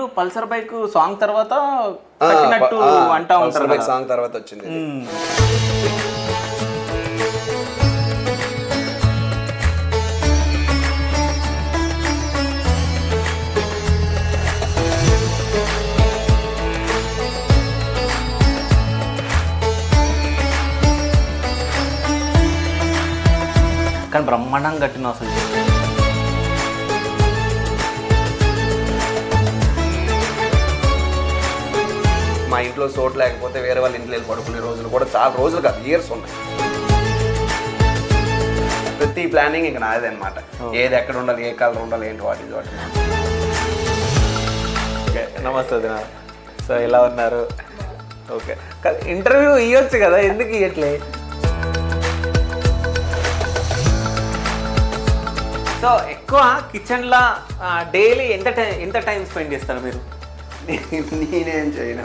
ఇల్లు Pulsar bike song తర్వాత కట్టినట్టు అంటా ఉంటారు బైక్ సాంగ్ తర్వాత వచ్చింది. కానీ బ్రహ్మాండంగా కట్టిన అసలు. మా ఇంట్లో చోటు లేకపోతే వేరే వాళ్ళ ఇంట్లో వెళ్ళి పడుకునే రోజులు కూడా చాలా రోజులు కాదు, ఇయర్స్ ఉన్నాయి. ప్రతి ప్లానింగ్ ఇంకా నాదే అనమాట. ఏది ఎక్కడ ఉండాలి, ఏ కలర్ ఉండాలి, ఏంటి వాటి వాటి. ఓకే, నమస్తే వదినా. సో ఎలా ఉన్నారు? ఓకే, ఇంటర్వ్యూ ఇవ్వచ్చు కదా, ఎందుకు ఇవ్వట్లే? సో ఎక్కువ కిచెన్లో డైలీ ఎంత టైం స్పెండ్ చేస్తారు మీరు? నేనేం చేయను.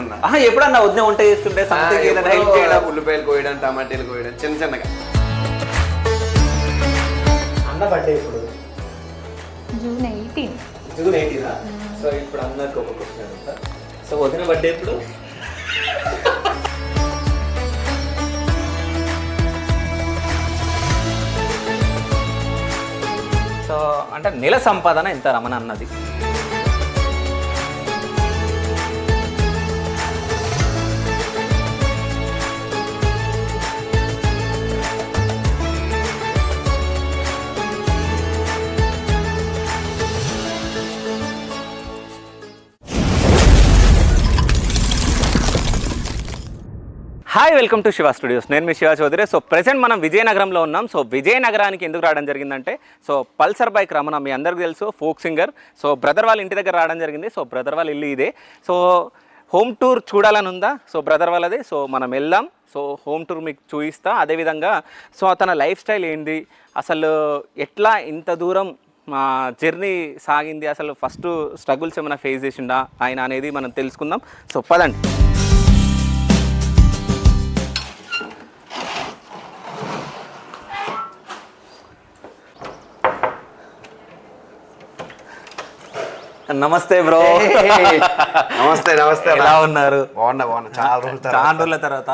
ఎప్పుడన్నా వదిన వంట చేస్తుంటే సంథింగ్ ఏదైనా హెల్ప్ చేయడం, ఉల్లిపాయలు కోయడం, టమాటాలు కోయడం, చిన్న చిన్నగా. అన్న బర్త్డే ఇప్పుడు జూన్ 18. జూన్ 18. సో ఇప్పుడు అన్నకు ఒక క్వశ్చన్ అడుగుతా. సో వదిన బర్త్డే ఎప్పుడు? సో అంటే నెల సంపాదన ఎంత రమణ అన్నది? Hi, welcome to Shiva studios. నేను మీ శివ చౌదరి. సో ప్రెసెంట్ మనం విజయనగరంలో ఉన్నాం. సో విజయనగరానికి ఎందుకు రావడం జరిగిందంటే, సో పల్సర్ బైక్ రమణ మీ అందరికీ తెలుసు, ఫోక్ సింగర్. సో బ్రదర్ వాళ్ళ ఇంటి దగ్గర రావడం జరిగింది. సో బ్రదర్ వాళ్ళ ఇల్లు ఇదే. సో హోమ్ టూర్ చూడాలని ఉందా? సో బ్రదర్ వాళ్ళది. సో మనం వెళ్దాం. సో హోమ్ టూర్ మీకు చూపిస్తా. అదేవిధంగా సో తన లైఫ్ స్టైల్ ఏంది, అసలు ఎట్లా ఇంత దూరం మా జర్నీ సాగింది, అసలు ఫస్ట్ స్ట్రగుల్స్ ఏమైనా ఫేస్ చేసిండా ఆయన అనేది మనం తెలుసుకుందాం. సో పదండి. నమస్తే బ్రో. నమస్తే నమస్తే. ఎలా ఉన్నారు? బాగున్నా. చాలా రోజుల తర్వాత.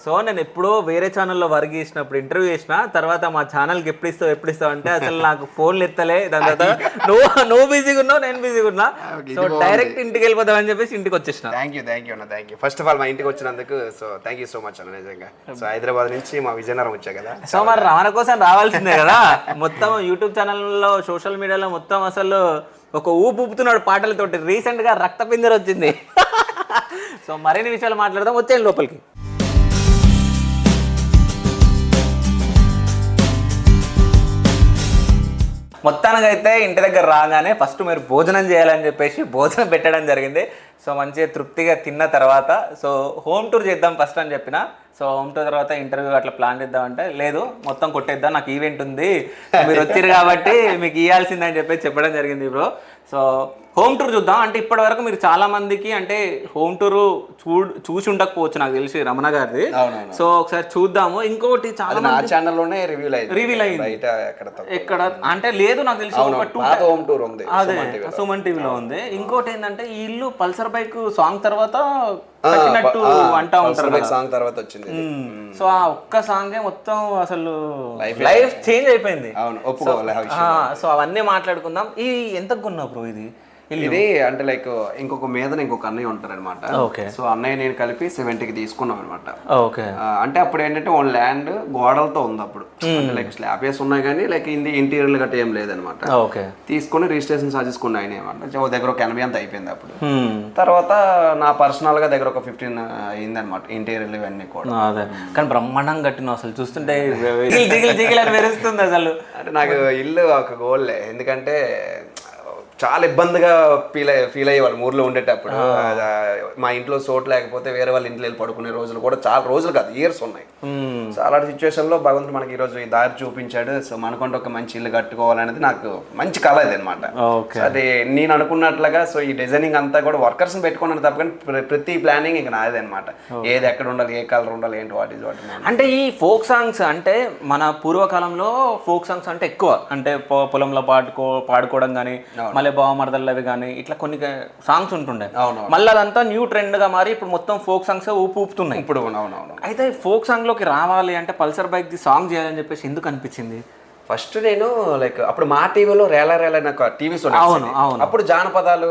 సో నేను ఎప్పుడో వేరే ఛానల్లో వర్క్ చేసినప్పుడు ఇంటర్వ్యూ చేసిన తర్వాత మా ఛానల్కి ఎప్పుడు ఇస్తావు అంటే అసలు నాకు ఫోన్లు ఎత్తలే. దాని తర్వాత నువ్వు బిజీగా ఉన్నావు, నేను బిజీగా ఉన్నా. సో డైరెక్ట్ ఇంటికి వెళ్ళిపోతామని చెప్పేసి ఇంటికి వచ్చేసిన. థ్యాంక్ యూ అన్న. ఫస్ట్ ఆఫ్ ఆల్ మా ఇంటికి వచ్చినందుకు so thank you so much అన్న. నిజంగా సో హైదరాబాద్ నుంచి మా విజయనగరం వచ్చా కదా. సో మరి రమణ కోసం రావాల్సిందే కదా. మొత్తం యూట్యూబ్ ఛానల్లో, సోషల్ మీడియాలో మొత్తం అసలు ఒక ఊపుతున్నాడు పాటలతోటి. రీసెంట్గా రక్తపింజర వచ్చింది. సో మరిన్ని విషయాలు మాట్లాడదాం, వచ్చేయండి లోపలికి. మొత్తానికి అయితే ఇంటి దగ్గర రాగానే ఫస్ట్ మీరు భోజనం చేయాలని చెప్పేసి భోజనం పెట్టడం జరిగింది. సో మంచిగా తృప్తిగా తిన్న తర్వాత సో హోమ్ టూర్ చేద్దాం ఫస్ట్ అని చెప్పిన. సో హోమ్ టూర్ తర్వాత ఇంటర్వ్యూ అట్లా ప్లాన్ చేద్దామంటే లేదు, మొత్తం కొట్టేద్దాం, నాకు ఈవెంట్ ఉంది, మీరు వచ్చారు కాబట్టి మీకు ఇవ్వాల్సిందని చెప్పేసి చెప్పడం జరిగింది బ్రో. సో హోమ్ టూర్ చూద్దాం. అంటే ఇప్పటి వరకు మీరు చాలా మందికి అంటే హోమ్ టూర్ చూసి ఉండకపోవచ్చు నాకు తెలిసి రమణ గారిది. సో ఒకసారి చూద్దాము. ఇంకోటి చాలా మంది ఛానల్లోనే రివీల్ అయింది. ఎక్కడ అంటే లేదు నాకు తెలిసి హోమ్ టూర్ ఉంది, అదే సుమన్ టీవీలో ఉంది. ఇంకోటి ఏంటంటే ఈ ఇల్లు పల్సర్ బైక్ సాంగ్ తర్వాత కట్టినట్టు అంటా ఉంటారు, సాంగ్ తర్వాత వచ్చింది. సో ఆ ఒక్క సాంగే మొత్తం అసలు లైఫ్ చేంజ్ అయిపోయింది. సో అవన్నీ మాట్లాడుకుందాం. ఈ ఎంత కొన్నావు బ్రో ఇది? ఇది అంటే లైక్ ఇంకొక మీద ఇంకొక అన్నయ్య ఉంటారు అనమాట. సో అన్నయ్య నేను కలిపి 70కి తీసుకున్నాం అనమాట. అంటే అప్పుడు ఏంటంటే ఓన్ ల్యాండ్ గోడలతో ఉంది అప్పుడు, లైక్ స్లాబ్ వేసి ఉన్నాయి కానీ లైక్ ఇంటీరియర్ గట్ట ఏం లేదనమాట. తీసుకొని రిజిస్ట్రేషన్ ఛార్జెస్ కొన్ని అయినాయి అనమాట. దగ్గర ఒక 80 అంత అయిపోయింది అప్పుడు. తర్వాత నా పర్సనల్ గా దగ్గర ఒక 15 అయింది అనమాట ఇంటీరియర్ ఇవన్నీ కూడా. కానీ బ్రహ్మాండంగా కట్టిన అసలు చూస్తుంటే మెరుస్తుంది అసలు. అంటే నాకు ఇల్లు ఒక గోల్, ఎందుకంటే చాలా ఇబ్బందిగా ఫీల్ అయ్యేవాళ్ళు ఊర్లో ఉండేటప్పుడు. మా ఇంట్లో చోటు లేకపోతే వేరే వాళ్ళ ఇంట్లో వెళ్ళి పడుకునే రోజులు కూడా చాలా రోజులు కాదు, ఇయర్స్ ఉన్నాయి. సో అలాంటి సిచ్యువేషన్లో భగవంతుడు మనకి ఈరోజు ఈ దారి చూపించాడు. సో మనకుంటే ఒక మంచి ఇల్లు కట్టుకోవాలనేది నాకు మంచి కళ ఇది అనమాట. అది నేను అనుకున్నట్లుగా సో ఈ డిజైనింగ్ అంతా కూడా వర్కర్స్ని పెట్టుకున్నాను తప్ప కానీ ప్రతి ప్లానింగ్ ఇంకా నాదే అనమాట. ఏది ఎక్కడ ఉండాలి, ఏ కలర్ ఉండాలి, ఏంటి వాటి వాటి. అంటే ఈ ఫోక్ సాంగ్స్ అంటే మన పూర్వకాలంలో ఫోక్ సాంగ్స్ అంటే ఎక్కువ అంటే పొలంలో పాడుకోవడం కానీ, మళ్ళీ భలే బావమరదల్లవి కానీ ఇట్లా కొన్ని సాంగ్స్ ఉంటుండే. అవును. మళ్ళీ అదంతా న్యూ ట్రెండ్గా మారి ఇప్పుడు మొత్తం ఫోక్ సాంగ్స్ ఊపుతున్నాయి. ఇప్పుడు అవునవును. అయితే ఫోక్ సాంగ్లోకి రావాలి అంటే పల్సర్ బైక్ది సాంగ్ చేయాలని చెప్పేసి ఎందుకు అనిపించింది? ఫస్ట్ నేను లైక్ అప్పుడు మా టీవీలో రేలా రేలా నాకు టీవీస్ అవును. అప్పుడు జానపదాలు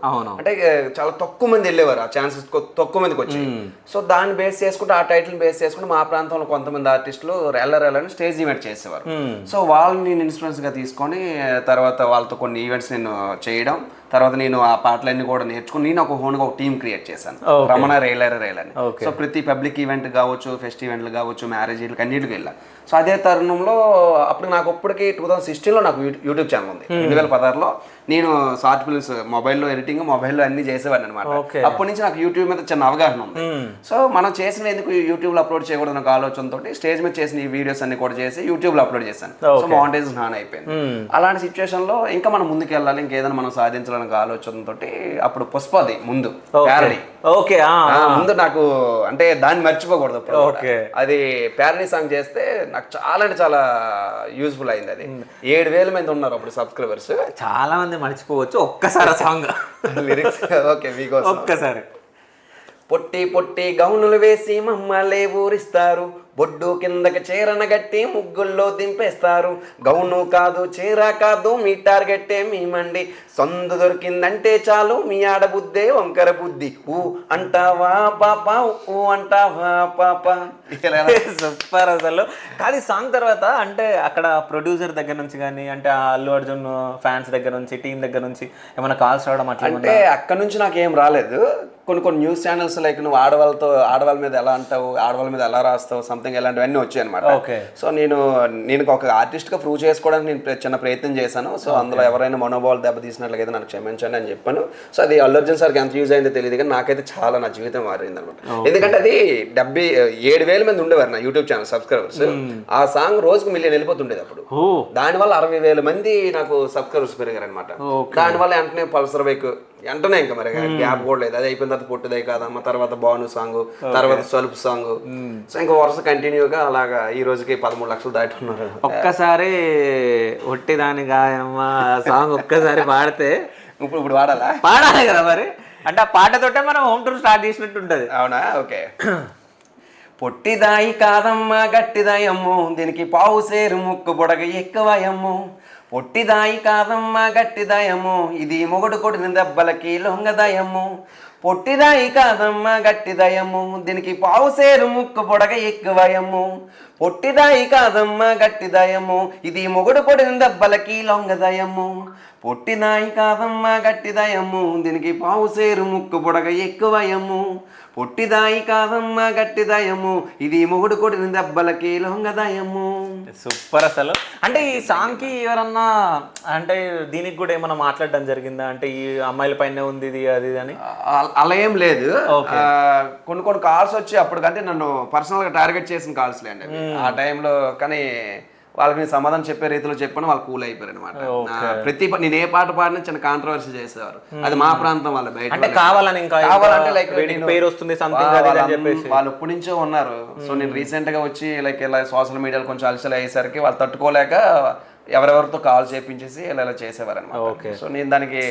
అవును. అంటే చాలా తక్కువ మంది వెళ్ళేవారు, ఆ ఛాన్సెస్ తక్కువ మందికి వచ్చాయి. సో దాన్ని బేస్ చేసుకుంటే ఆ టైటిల్ బేస్ చేసుకుంటే మా ప్రాంతంలో కొంతమంది ఆర్టిస్టులు రేలా రేలని స్టేజ్ ఈవెంట్ చేసేవారు. సో వాళ్ళని నేను ఇన్స్పిరెన్స్ గా తీసుకొని తర్వాత వాళ్ళతో కొన్ని ఈవెంట్స్ నేను చేయడం, తర్వాత నేను ఆ పాటలన్నీ కూడా నేర్చుకుని నేను ఒక ఓన్గా ఒక టీం క్రియేట్ చేశాను, రమణ రేలని. సో ప్రతి పబ్లిక్ ఈవెంట్ కావచ్చు, ఫెస్ట్ ఈవెంట్లు కావచ్చు, మ్యారేజ్ ఈవెంట్కి అన్నిటికి వెళ్ళాను. సో అదే తరుణంలో అప్పుడు నాకు ఇప్పటికి 2016లో నాకు యూట్యూబ్ ఛానల్ ఉంది. 2016లో నేను షార్ట్ ఫిల్మ్స్ మొబైల్లో ఎడిటింగ్ మొబైల్లో అన్ని చేసేవాడిని అనమాట. అప్పటి నుంచి నాకు యూట్యూబ్ మీద చిన్న అవగాహన ఉంది. సో మనం చేసిన ఎందుకు యూట్యూబ్లో అప్లోడ్ చేయకూడదు నాకు ఆలోచనతో స్టేజ్ మీద చేసిన ఈ వీడియోస్ అన్ని కూడా చేసి యూట్యూబ్లో అప్లోడ్ చేశాను. సో మానిటైజేషన్ ఆన్ అయిపోయింది. అలాంటి సిచ్యువేషన్లో ఇంకా మనం ముందుకు వెళ్ళాలి, ఇంకేదైనా మనం సాధించాలనే ఆలోచనతో అప్పుడు పుష్పది ముందు ప్యారడీ ముందు నాకు అంటే దాన్ని మర్చిపోకూడదు. అది ప్యారడీ సాంగ్ చేస్తే నాకు చాలా అంటే చాలా యూస్ఫుల్ అయింది. అది 7,000 మంది ఉన్నారు అప్పుడు సబ్స్క్రైబర్స్. చాలా మంది మర్చిపోవచ్చు, ఒక్కసారి సాంగ్ లిరిక్స్ ఓకే మీకోసం ఒక్కసారి. పొట్టి పొట్టి గౌనులు వేసి మమ్మల్ని ఊరిస్తారు, బొడ్డు కిందకి చీరన గట్టి ముగ్గుల్లో దింపేస్తారు, గౌను కాదు చీర కాదు మీ టార్గెట్టే మీ మండి, సొందు దొరికిందంటే చాలు మీ ఆడబుద్దే వంకర బుద్ధి, ఊ అంటావా పాప ఊ అంటావా పాప. సూపర్ అసలు. కానీ సాంగ్ తర్వాత అంటే అక్కడ ప్రొడ్యూసర్ దగ్గర నుంచి కానీ అంటే అల్లు అర్జున్ ఫ్యాన్స్ దగ్గర నుంచి టీం దగ్గర నుంచి ఏమైనా కాల్స్ రావడం అట్లా అంటే అక్కడ నుంచి నాకు ఏం రాలేదు. కొన్ని న్యూస్ ఛానల్స్ లైక్ నువ్వు ఆడవాళ్ళ మీద ఎలా అంటావు, ఆడవాళ్ళ మీద ఎలా రాస్తావు, సంథింగ్ ఇలాంటివన్నీ వచ్చాయి అనమాట. సో నేను ఒక ఆర్టిస్ట్ గా ప్రూవ్ చేసుకోవడానికి నేను చిన్న ప్రయత్నం చేశాను. సో అందులో ఎవరైనా మనోభావాలు దెబ్బతీసినట్లయితే నాకు క్షమించండి అని చెప్పాను. సో అది అల్లు అర్జున్ సార్కి ఎంత యూజ్ అయిందో తెలియదు, కానీ నాకైతే చాలా నా జీవితం మారింది అనమాట. ఎందుకంటే అది 7,000 మంది ఉండేవారు నా యూట్యూబ్ ఛానల్ సబ్స్క్రైబర్స్. ఆ సాంగ్ రోజుకు మిలియన్ వెళ్ళిపోతుండేది అప్పుడు. దానివల్ల 60,000 మంది నాకు సబ్స్క్రైబర్స్ పెరిగారు అనమాట. దానివల్ల వెంటనే పల్సర్ బైక్ వెంటనే ఇంకా మరి గ్యాప్ కూడా లేదు. అది అయిపోయిన తర్వాత పొట్టిదై కాదమ్మ, తర్వాత బాను సాంగ్, తర్వాత సలుపు సాంగ్. సో ఇంకా వరుస కంటిన్యూగా అలాగా ఈ రోజుకి 13 లక్షలు దాటి ఉన్నారు. ఒక్కసారి ఒట్టిదాని గాయమ్మ సాంగ్ ఒక్కసారి పాడితే ఇప్పుడు పాడాలి కదా మరి. అంటే ఆ పాటతోటే మనం హోమ్ టూర్ స్టార్ట్ చేసినట్టు ఉంటుంది. అవునా? ఓకే. పొట్టిదాయి కాదమ్మా గట్టిదాయమ్ము, దీనికి పావు సేరు ముక్కు బొడగ ఎక్కువయమ్ము, పొట్టిదాయి కాదమ్మా గట్టిదాయమ్ము, ఇది మొగుడు కొడిన దెబ్బలకి లొంగదాయమ్ము, పొట్టిదాయి కాదమ్మా గట్టిదాయమ్ము, దీనికి పావు సేరు ముక్కు బొడగ ఎక్కువయమ్ము, పొట్టిదాయి కాదమ్మా గట్టిదాయమ్ము, ఇది మొగుడు కొడిన దెబ్బలకి లొంగదాయమ్ము, పొట్టిదాయి కాదమ్మా గట్టిదాయమ్ము, దీనికి పావు సేరు ముక్కు బొడగ ఎక్కువయమ్ము, పొట్టిదాయి కాదమ్మా గట్టిదాయమ్ము, ఇది మొగుడు కొడిన దెబ్బలకి లొంగదాయమ్ము. సూపర్ అసలు. అంటే ఈ సాంగ్ కి ఎవరన్నా అంటే దీనికి కూడా ఏమన్నా మాట్లాడడం జరిగిందా, అంటే ఈ అమ్మాయిల పైన ఉంది ఇది అది అని? అలా ఏం లేదు. కొన్ని కాల్స్ వచ్చి అప్పటికంటే నన్ను పర్సనల్ గా టార్గెట్ చేసిన కాల్స్ లేండి ఆ టైంలో. కానీ వాళ్ళకి నేను సమాధానం చెప్పే రీతిలో చెప్పాను, వాళ్ళు కూల్ అయిపోయారు అనమాట. నేను ఏ పాట పాడినా చిన్న కాంట్రవర్సీ చేసేవారు. అది మా ప్రాంతం వాళ్ళ బయట కావాలంటే లైక్ పేరు వస్తుంది వాళ్ళు ఎప్పటి నుంచో ఉన్నారు. సో నేను రీసెంట్ గా వచ్చి లైక్ ఇలా సోషల్ మీడియాలో కొంచెం అలసలు అయ్యేసరికి వాళ్ళు తట్టుకోలేక ఎవరెవరితో కాల్ చేయించేసి ఇలా చేసేవారు అనమాట. సో నేను దానికి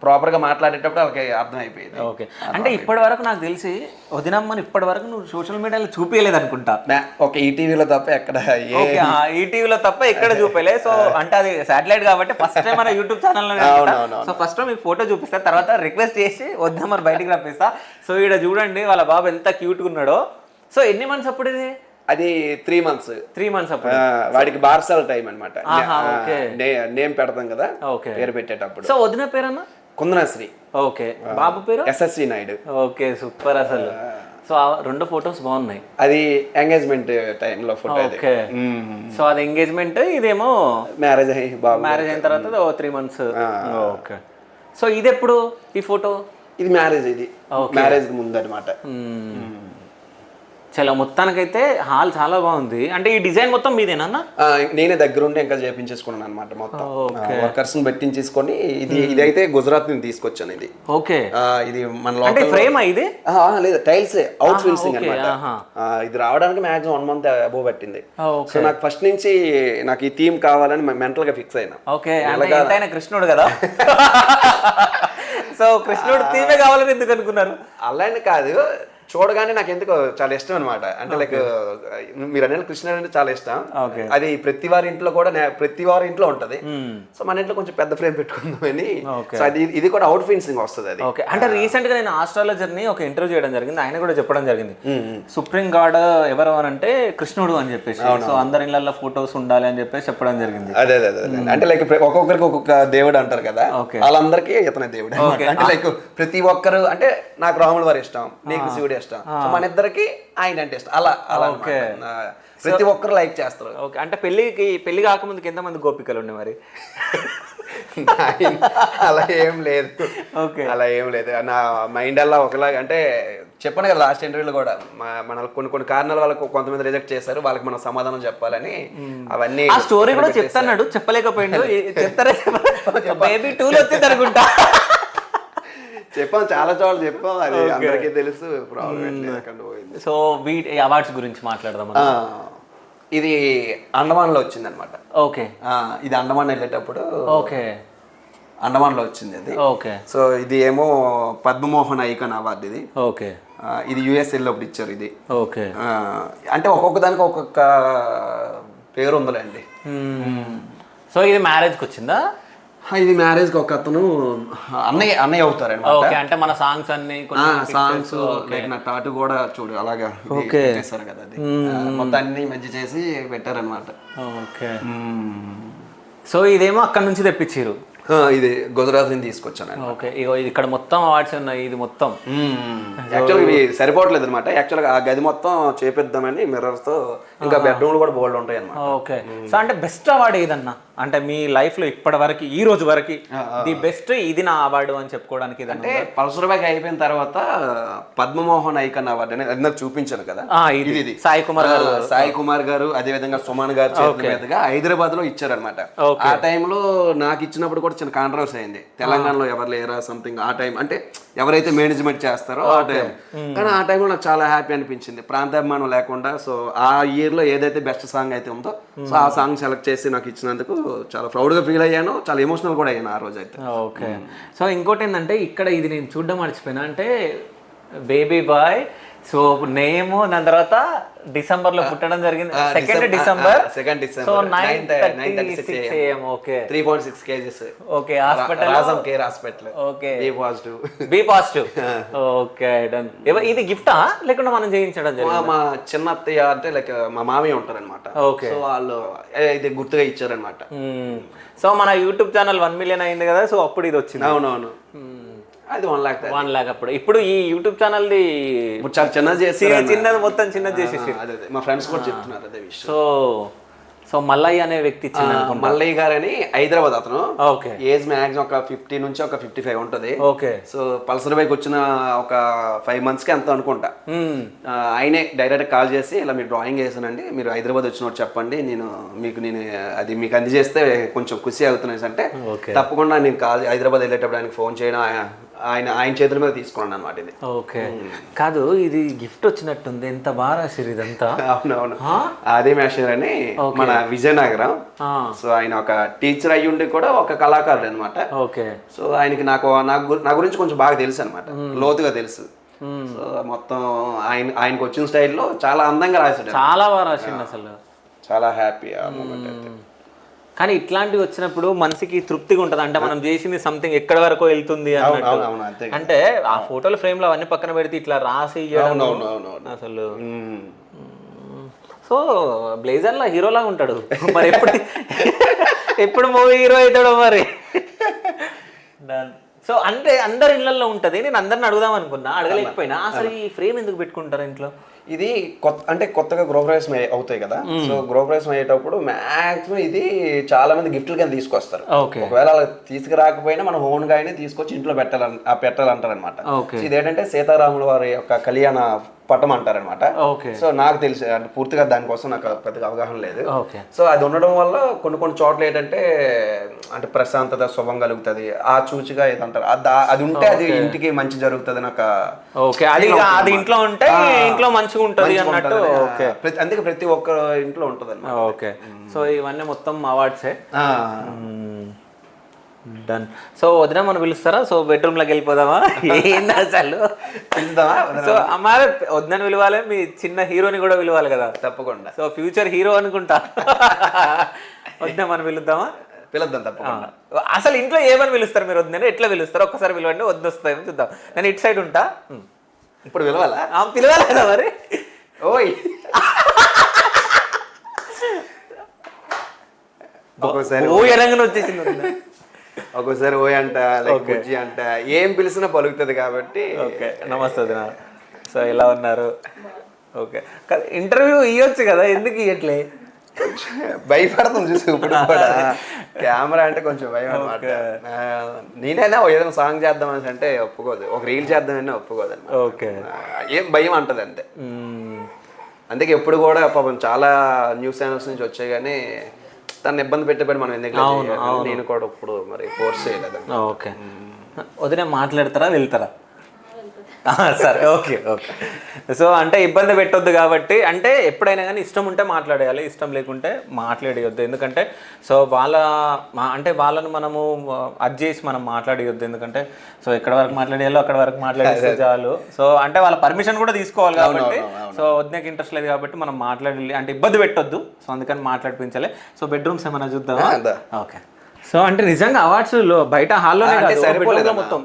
ప్రాపర్ గా మాట్లాడేటప్పుడు వాళ్ళకి అర్థం అయిపోయింది. ఓకే. అంటే ఇప్పటి వరకు నాకు తెలిసి వదినమ్మని ఇప్పటి వరకు నువ్వు సోషల్ మీడియాలో చూపించలేదు అనుకుంటా. ఒక ఈటీవీలో తప్ప ఎక్కడ ఈటీవీలో తప్ప ఎక్కడ చూపించలేదు. సో అంటే అది శాటిలైట్ కాబట్టి ఫస్ట్ టైం మన YouTube channel. So first time మీకు ఫోటో చూపిస్తా, తర్వాత రిక్వెస్ట్ చేసి వదినమ్మని బయటికి రప్పిస్తా. సో ఇక్కడ చూడండి వాళ్ళ బాబు ఎంత క్యూట్గా ఉన్నాడో. సో ఎన్ని మంత్స్ అప్పుడు ఇది? అది 3 months. 3 months అప్పుడు వాడికి బార్సల్ టైం అనమాట. నేమ్ పెడతాం కదా పేరు పెట్టేటప్పుడు. సో వదిన పేరన్నా కుందనశ్రీ. ఓకే. బాబు పేరు ఎస్ఎస్సి నాయుడు. ఓకే సూపర్ అసలు. సో ఆ 2 ఫొటోస్ బాగున్నాయి. అది ఎంగేజ్మెంట్ టైంలో ఫోటో. ఓకే. సో అది ఎంగేజ్మెంట్, ఇదేమో మ్యారేజ్ అయిన తర్వాత 3 months. ఓకే. సో ఇది ఎప్పుడు ఈ ఫోటో? ఇది మ్యారేజ్, ఇది మ్యారేజ్ ముందు అనమాట. చాలా మొత్తానికైతే హాల్ చాలా బాగుంది. అంటే ఈ డిజైన్ మొత్తం మీదేనా? నేనే దగ్గరుండి ఇంకా చేపించేసుకున్నాను అనమాట. మొత్తం వర్కర్స్ పెట్టించేసుకొని ఇది అయితే గుజరాత్ నుంచి తీసుకొచ్చాను. ఇది ఓకే, ఇది మన అంటే ఫ్రేమ్ ఇది లేదు, టైల్స్ అవుట్ ఫినిషింగ్ అనమాట. ఇది రావడానికి మాక్సిమం 1 month అబోవ్ పట్టింది. సో నాకు ఫస్ట్ నుంచి నాకు ఈ థీమ్ కావాలని మెంటల్ గా ఫిక్స్ అయినా. ఓకే, ఎంతైనా కృష్ణుడు కదా. సో కృష్ణుడు థీమే కావాలని ఎందుకు అనుకున్నారు? అలానే కాదు, చూడగానే నాకు ఎందుకో చాలా ఇష్టం అనమాట. అంటే లైక్ మీరు అనేది కృష్ణుడు అంటే చాలా ఇష్టం. అది ప్రతి వారి ఇంట్లో ఉంటది. సో మన ఇంట్లో కొంచెం పెద్ద ఫ్రేమ్ పెట్టుకుందామని. సో ఇది కూడా అవుట్ ఫినిషింగ్ వస్తుంది. అది ఓకే, అంటే రీసెంట్ గా నేను ఆస్ట్రాలజర్ని ఒక ఇంటర్వ్యూ చేయడం జరిగింది. ఆయన కూడా చెప్పడం జరిగింది, సుప్రీం గాడ్ ఎవరు అని అంటే కృష్ణుడు అని చెప్పేసి. సో అందరి ఇళ్ళల్లో ఫొటోస్ ఉండాలి అని చెప్పేసి చెప్పడం జరిగింది. అదే అంటే లైక్ ఒక్కొక్కరికి ఒక్కొక్క దేవుడు అంటారు కదా, వాళ్ళందరికీ ఇతనే దేవుడు. అంటే లైక్ ప్రతి ఒక్కరు, అంటే నాకు రాముల వారి ఇష్టం, నీకు శివుడు ఇష్టం, సో మన ఇద్దరికి ఆయన అంటే ఇష్టం. అలా ప్రతి ఒక్కరు లైక్ చేస్తారు. ఓకే, అంటే పెళ్లి కాకముందుకు ఎంతమంది గోపికలు ఉండే మరి? అలా ఏం లేదు. ఓకే, అలా ఏం లేదు. నా మైండ్ అలా ఒకలాగా, అంటే చెప్పాను కదా లాస్ట్ ఇంటర్వ్యూలో కూడా, మన కొన్ని కారణాల వాళ్ళకు కొంతమంది రిజెక్ట్ చేశారు, వాళ్ళకి మనం సమాధానం చెప్పాలని అవన్నీ. ఆ స్టోరీ కూడా చెప్తాడు, చెప్పలేకపోయిండు. చెప్తారా? బేబీ 2 వచ్చింది అనుకుంటా. చెప్పాం, చాలా చోట్ల చెప్పాం, అది అందరికీ తెలుసు. ప్రాబ్లం పోయింది. సో అవార్డ్స్ గురించి మాట్లాడదాం. ఇది అండమాన్లో వచ్చింది అనమాట. ఓకే, ఇది అండమాన్ వెళ్ళేటప్పుడు ఓకే అండమాన్లో వచ్చింది అది. ఓకే, సో ఇది ఏమో పద్మమోహన్ ఐకాన్ అవార్డు ఇది. ఓకే, ఇది యుఎస్ఏలో అప్పుడు ఇచ్చారు ఇది. ఓకే, అంటే ఒక్కొక్క దానికి ఒక్కొక్క పేరు ఉందిలేండి. సో ఇది మ్యారేజ్కి వచ్చిందా? ఇది మ్యారేజ్ కి ఒక అతను అన్నయ్య అవుతారు అనమాట. అంటే మన సాంగ్స్ అన్ని సాంగ్స్ లైక్ నా టాటూ కూడా చూడు అలాగా చేశారు కదా, అది మొత్తం అన్ని మంచి చేసి పెట్టారనమాట. ఓకే, సో ఇదేమో అక్కడ నుంచి తెప్పించారు. ఇది గుజరాత్ నుంచి తీసుకొచ్చాను. ఓకే, ఇగో ఇది ఇక్కడ మొత్తం అవార్డ్స్ ఉన్నాయి. ఇది మొత్తం యాక్చువల్గా ఇవి సరిపోవట్లేదు అనమాట. యాక్చువల్గా ఆ గది మొత్తం చేపిద్దామని మిర్రర్స్ తో, ఇంకా బెడ్రూమ్లు కూడా బోల్డ్ ఉంటాయి అన్నమాట. ఓకే, సో అంటే బెస్ట్ అవార్డు ఏదన్నా, అంటే మీ లైఫ్ లో ఇప్పటి వరకు ఈ రోజు వరకు ది బెస్ట్ ఇది నా అవార్డు అని చెప్పుకోవడానికి? అంటే పల్సర్ బైక్ అయిపోయిన తర్వాత పద్మమోహన్ ఐకాన్ అవార్డు అనేది అది నాకు చూపించాను కదా, ఇది సాయి కుమార్ గారు అదే విధంగా సుమన్ గారు చేతుల మీదుగా హైదరాబాద్ లో ఇచ్చారనమాట. ఆ టైంలో నాకు ఇచ్చినప్పుడు కూడా చిన్న కాంట్రవర్సీ అయింది. తెలంగాణలో ఎవరు లేరా సంథింగ్. ఆ టైం అంటే ఎవరైతే మేనేజ్మెంట్ చేస్తారో ఆ టైం. కానీ ఆ టైంలో నాకు చాలా హ్యాపీ అనిపించింది, ప్రాంతాభిమానం లేకుండా. సో ఆ ఇయర్ లో ఏదైతే బెస్ట్ సాంగ్ అయితే ఉందో, సో ఆ సాంగ్ సెలెక్ట్ చేసి నాకు ఇచ్చినందుకు చాలా ప్రౌడ్ గా ఫీల్ అయ్యాను, చాలా ఎమోషనల్ కూడా అయ్యాను ఆ రోజు అయితే. ఓకే, సో ఇంకోటి ఏంటంటే ఇక్కడ ఇది నేను చూడడం మర్చిపోయినా, అంటే బేబీ బాయ్. సో నేమ్ దాని తర్వాత డిసెంబర్ లో పుట్టడం జరిగింది, 2nd December. So 9:36 AM. Okay, 3.6 kgs. Okay, hospital Rajam care hospital. Okay, B positive. Okay, done. ఇది గిఫ్టా లేకుండా మనం చేయించడం జరిగింది? మా చిన్న అత్తయ్య అంటే లైక్ మా మామయ్య ఉంటారు అనమాట. ఓకే, సో వాళ్ళు ఇది గుర్తుగా ఇచ్చారనమాట. సో మన యూట్యూబ్ ఛానల్ 1 million అయింది కదా, సో అప్పుడు ఇది వచ్చింది. అవునవును, అది 1 lakh. అప్పుడు ఇప్పుడు ఈ యూట్యూబ్ ఛానల్ ది చాలా చిన్నది మొత్తం చిన్నది చేసేసి మా ఫ్రెండ్స్ కూడా చెప్తున్నారు అదే విషయం. సో మల్లయ్య అనే వ్యక్తి మల్లయ్య గారు అని హైదరాబాద్ అతను. ఓకే, ఏజ్ మ్యాక్సిమం ఒక 50 నుంచి ఒక 55 ఉంటది. ఓకే, సో పల్సర్ బైక్ వచ్చిన ఒక 5 months కి అంత అనుకుంటా. ఆయనే డైరెక్ట్ కాల్ చేసి ఇలా మీరు డ్రాయింగ్ వేసానండి, మీరు హైదరాబాద్ వచ్చినట్టు చెప్పండి, నేను అది మీకు అందజేస్తే కొంచెం ఖుషి అవుతున్నాయి అంటే తప్పకుండా నేను హైదరాబాద్ వెళ్ళేటప్పుడు ఆయనకి ఫోన్ చేయడం, ఆయన చేతుల మీద తీసుకున్నాను అనమాట ఇది. ఓకే, కాదు ఇది గిఫ్ట్ వచ్చినట్టుంది, ఎంత బాగా రాసిరు ఇదంతా. అవునవును, అదే మేషర్ అని మన విజయనగరం. సో ఆయన ఒక టీచర్ అయ్యి ఉండి కూడా ఒక కళాకారుడు అనమాట. ఓకే, సో ఆయనకి నా గురించి కొంచెం బాగా తెలుసు అనమాట, లోతుగా తెలుసు. సో మొత్తం ఆయనకు వచ్చిన స్టైల్లో చాలా అందంగా రాశాడు, చాలా బాగా రాసిండు, అసలు చాలా హ్యాపీ ఆ మూమెంట్ అయితే. కానీ ఇట్లాంటివి వచ్చినప్పుడు మనసుకి తృప్తిగా ఉంటుంది, అంటే మనం చేసింది సంథింగ్ ఎక్కడి వరకు వెళ్తుంది అన్నట్టు. అంటే ఆ ఫోటోల ఫ్రేమ్ లో అవన్నీ పక్కన పెడితే ఇట్లా రాసి అసలు. సో బ్లేజర్ లా హీరోలాగా ఉంటాడు మరి, ఎప్పుడు మూవీ హీరో అవుతాడో మరి. సో అంటే అందరి ఇళ్లలో ఉంటది. నేను అందరిని అడుగుదాం అనుకున్నా, అడగలేకపోయినా. అసలు ఈ ఫ్రేమ్ ఎందుకు పెట్టుకుంటారు ఇంట్లో? ఇది కొత్తగా గృహప్రవేశం అవుతాయి కదా, సో గృహప్రవేశం అయ్యేటప్పుడు మాక్సిమం ఇది చాలా మంది గిఫ్ట్లు కింద తీసుకొస్తారు. ఒకవేళ అలా తీసుకురాకపోయినా మనం ఓన్ గానే తీసుకొచ్చి ఇంట్లో పెట్టాలంటారు అనమాట. ఇదేంటంటే సీతారాముల వారి యొక్క కళ్యాణ పటం అంటారనమాట. సో నాకు తెలిసి అంటే పూర్తిగా దానికోసం నాకు పెద్దగా అవగాహన లేదు. సో అది ఉండడం వల్ల కొన్ని చోట్ల ఏంటంటే అంటే ప్రశాంతత శుభం కలుగుతుంది, ఆ చూచిగా ఏదంటారు అది ఉంటే అది ఇంటికి మంచి జరుగుతుంది నాకు. అది ఇంట్లో ఉంటే ఇంట్లో మంచిగా ఉంటుంది అన్నట్టు. అందుకే ప్రతి ఒక్క ఇంట్లో ఉంటుంది అన్నమాట. ఓకే, సో ఇవన్నీ మొత్తం అవార్డ్సే. డన్. సో వదిన మనం పిలుస్తారా? సో బెడ్రూమ్ లోకి వెళ్ళిపోదామా? ఏంది అసలు పిలుద్దామా? సో అమ్మాయి వదినని పిలవాలి, మీ చిన్న హీరోని కూడా పిలవాలి కదా. తప్పకుండా. సో ఫ్యూచర్ హీరో అనుకుంటా. వదిన మనం పిలుద్దామా? పిలుద్దాం తప్పకుండా. అసలు ఇంట్లో ఏమని పిలుస్తారు మీరు? వదిన ఎట్లా పిలుస్తారు? ఒక్కసారి పిలవండి, వద్దు వస్తాయని చూద్దాం. నేను ఇటు సైడ్ ఉంటా. ఇప్పుడు పిలవాలా? పిలవాలి కదా మరి. ఓయ్ ఒక్కోసారి ఓ ఎరంగన వచ్చేసింది. ఒక్కోసారి ఓయ్ అంట, లైక్ బుజ్జి అంట, ఏం పిలిచినా పలుకుతుంది కాబట్టి. ఓకే, నమస్తే వదిన. సో ఎలా ఉన్నారు? ఓకే, ఇంటర్వ్యూ ఇవ్వచ్చు కదా, ఎందుకు ఇవ్వట్లే? భయపడతాం చూసి ఇప్పుడు కూడా. కెమెరా అంటే కొంచెం భయం అనమాట. నేనైనా ఏదైనా సాంగ్ చేద్దామని అంటే ఒప్పుకోదు, ఒక రీల్ చేద్దామని ఒప్పుకోదు అనమాట. ఓకే, ఏం భయం అంటది అంతే. అందుకే ఎప్పుడు కూడా పాపం చాలా న్యూస్ ఛానల్స్ నుంచి వచ్చాయి కానీ తను ఇబ్బంది పెట్టేపడి మనం ఎందుకు నేను కూడా ఇప్పుడు మరి ఫోర్స్ చేయలేదు. ఓకే, వదిలే మాట్లాడతారా వెళ్తారా? సరే, ఓకే ఓకే. సో అంటే ఇబ్బంది పెట్టొద్దు కాబట్టి, అంటే ఎప్పుడైనా కానీ ఇష్టం ఉంటే మాట్లాడేయాలి, ఇష్టం లేకుంటే మాట్లాడేయొద్దు. ఎందుకంటే సో అంటే వాళ్ళని మనము అది చేసి మనం మాట్లాడేయొద్దు. ఎందుకంటే సో ఎక్కడ వరకు మాట్లాడేయాలో అక్కడ వరకు మాట్లాడేస్తే చాలు. సో అంటే వాళ్ళ పర్మిషన్ కూడా తీసుకోవాలి కాబట్టి, సో వదినకి ఇంట్రెస్ట్ లేదు కాబట్టి మనం మాట్లాడాలి అంటే ఇబ్బంది పెట్టొద్దు. సో అందుకని మాట్లాడిపించాలి. సో బెడ్రూమ్స్ ఏమైనా చూద్దామా? ఓకే. సో అంటే నిజంగా అవార్డ్స్ బయట హాల్లోనే సరిపోలేదు మొత్తం.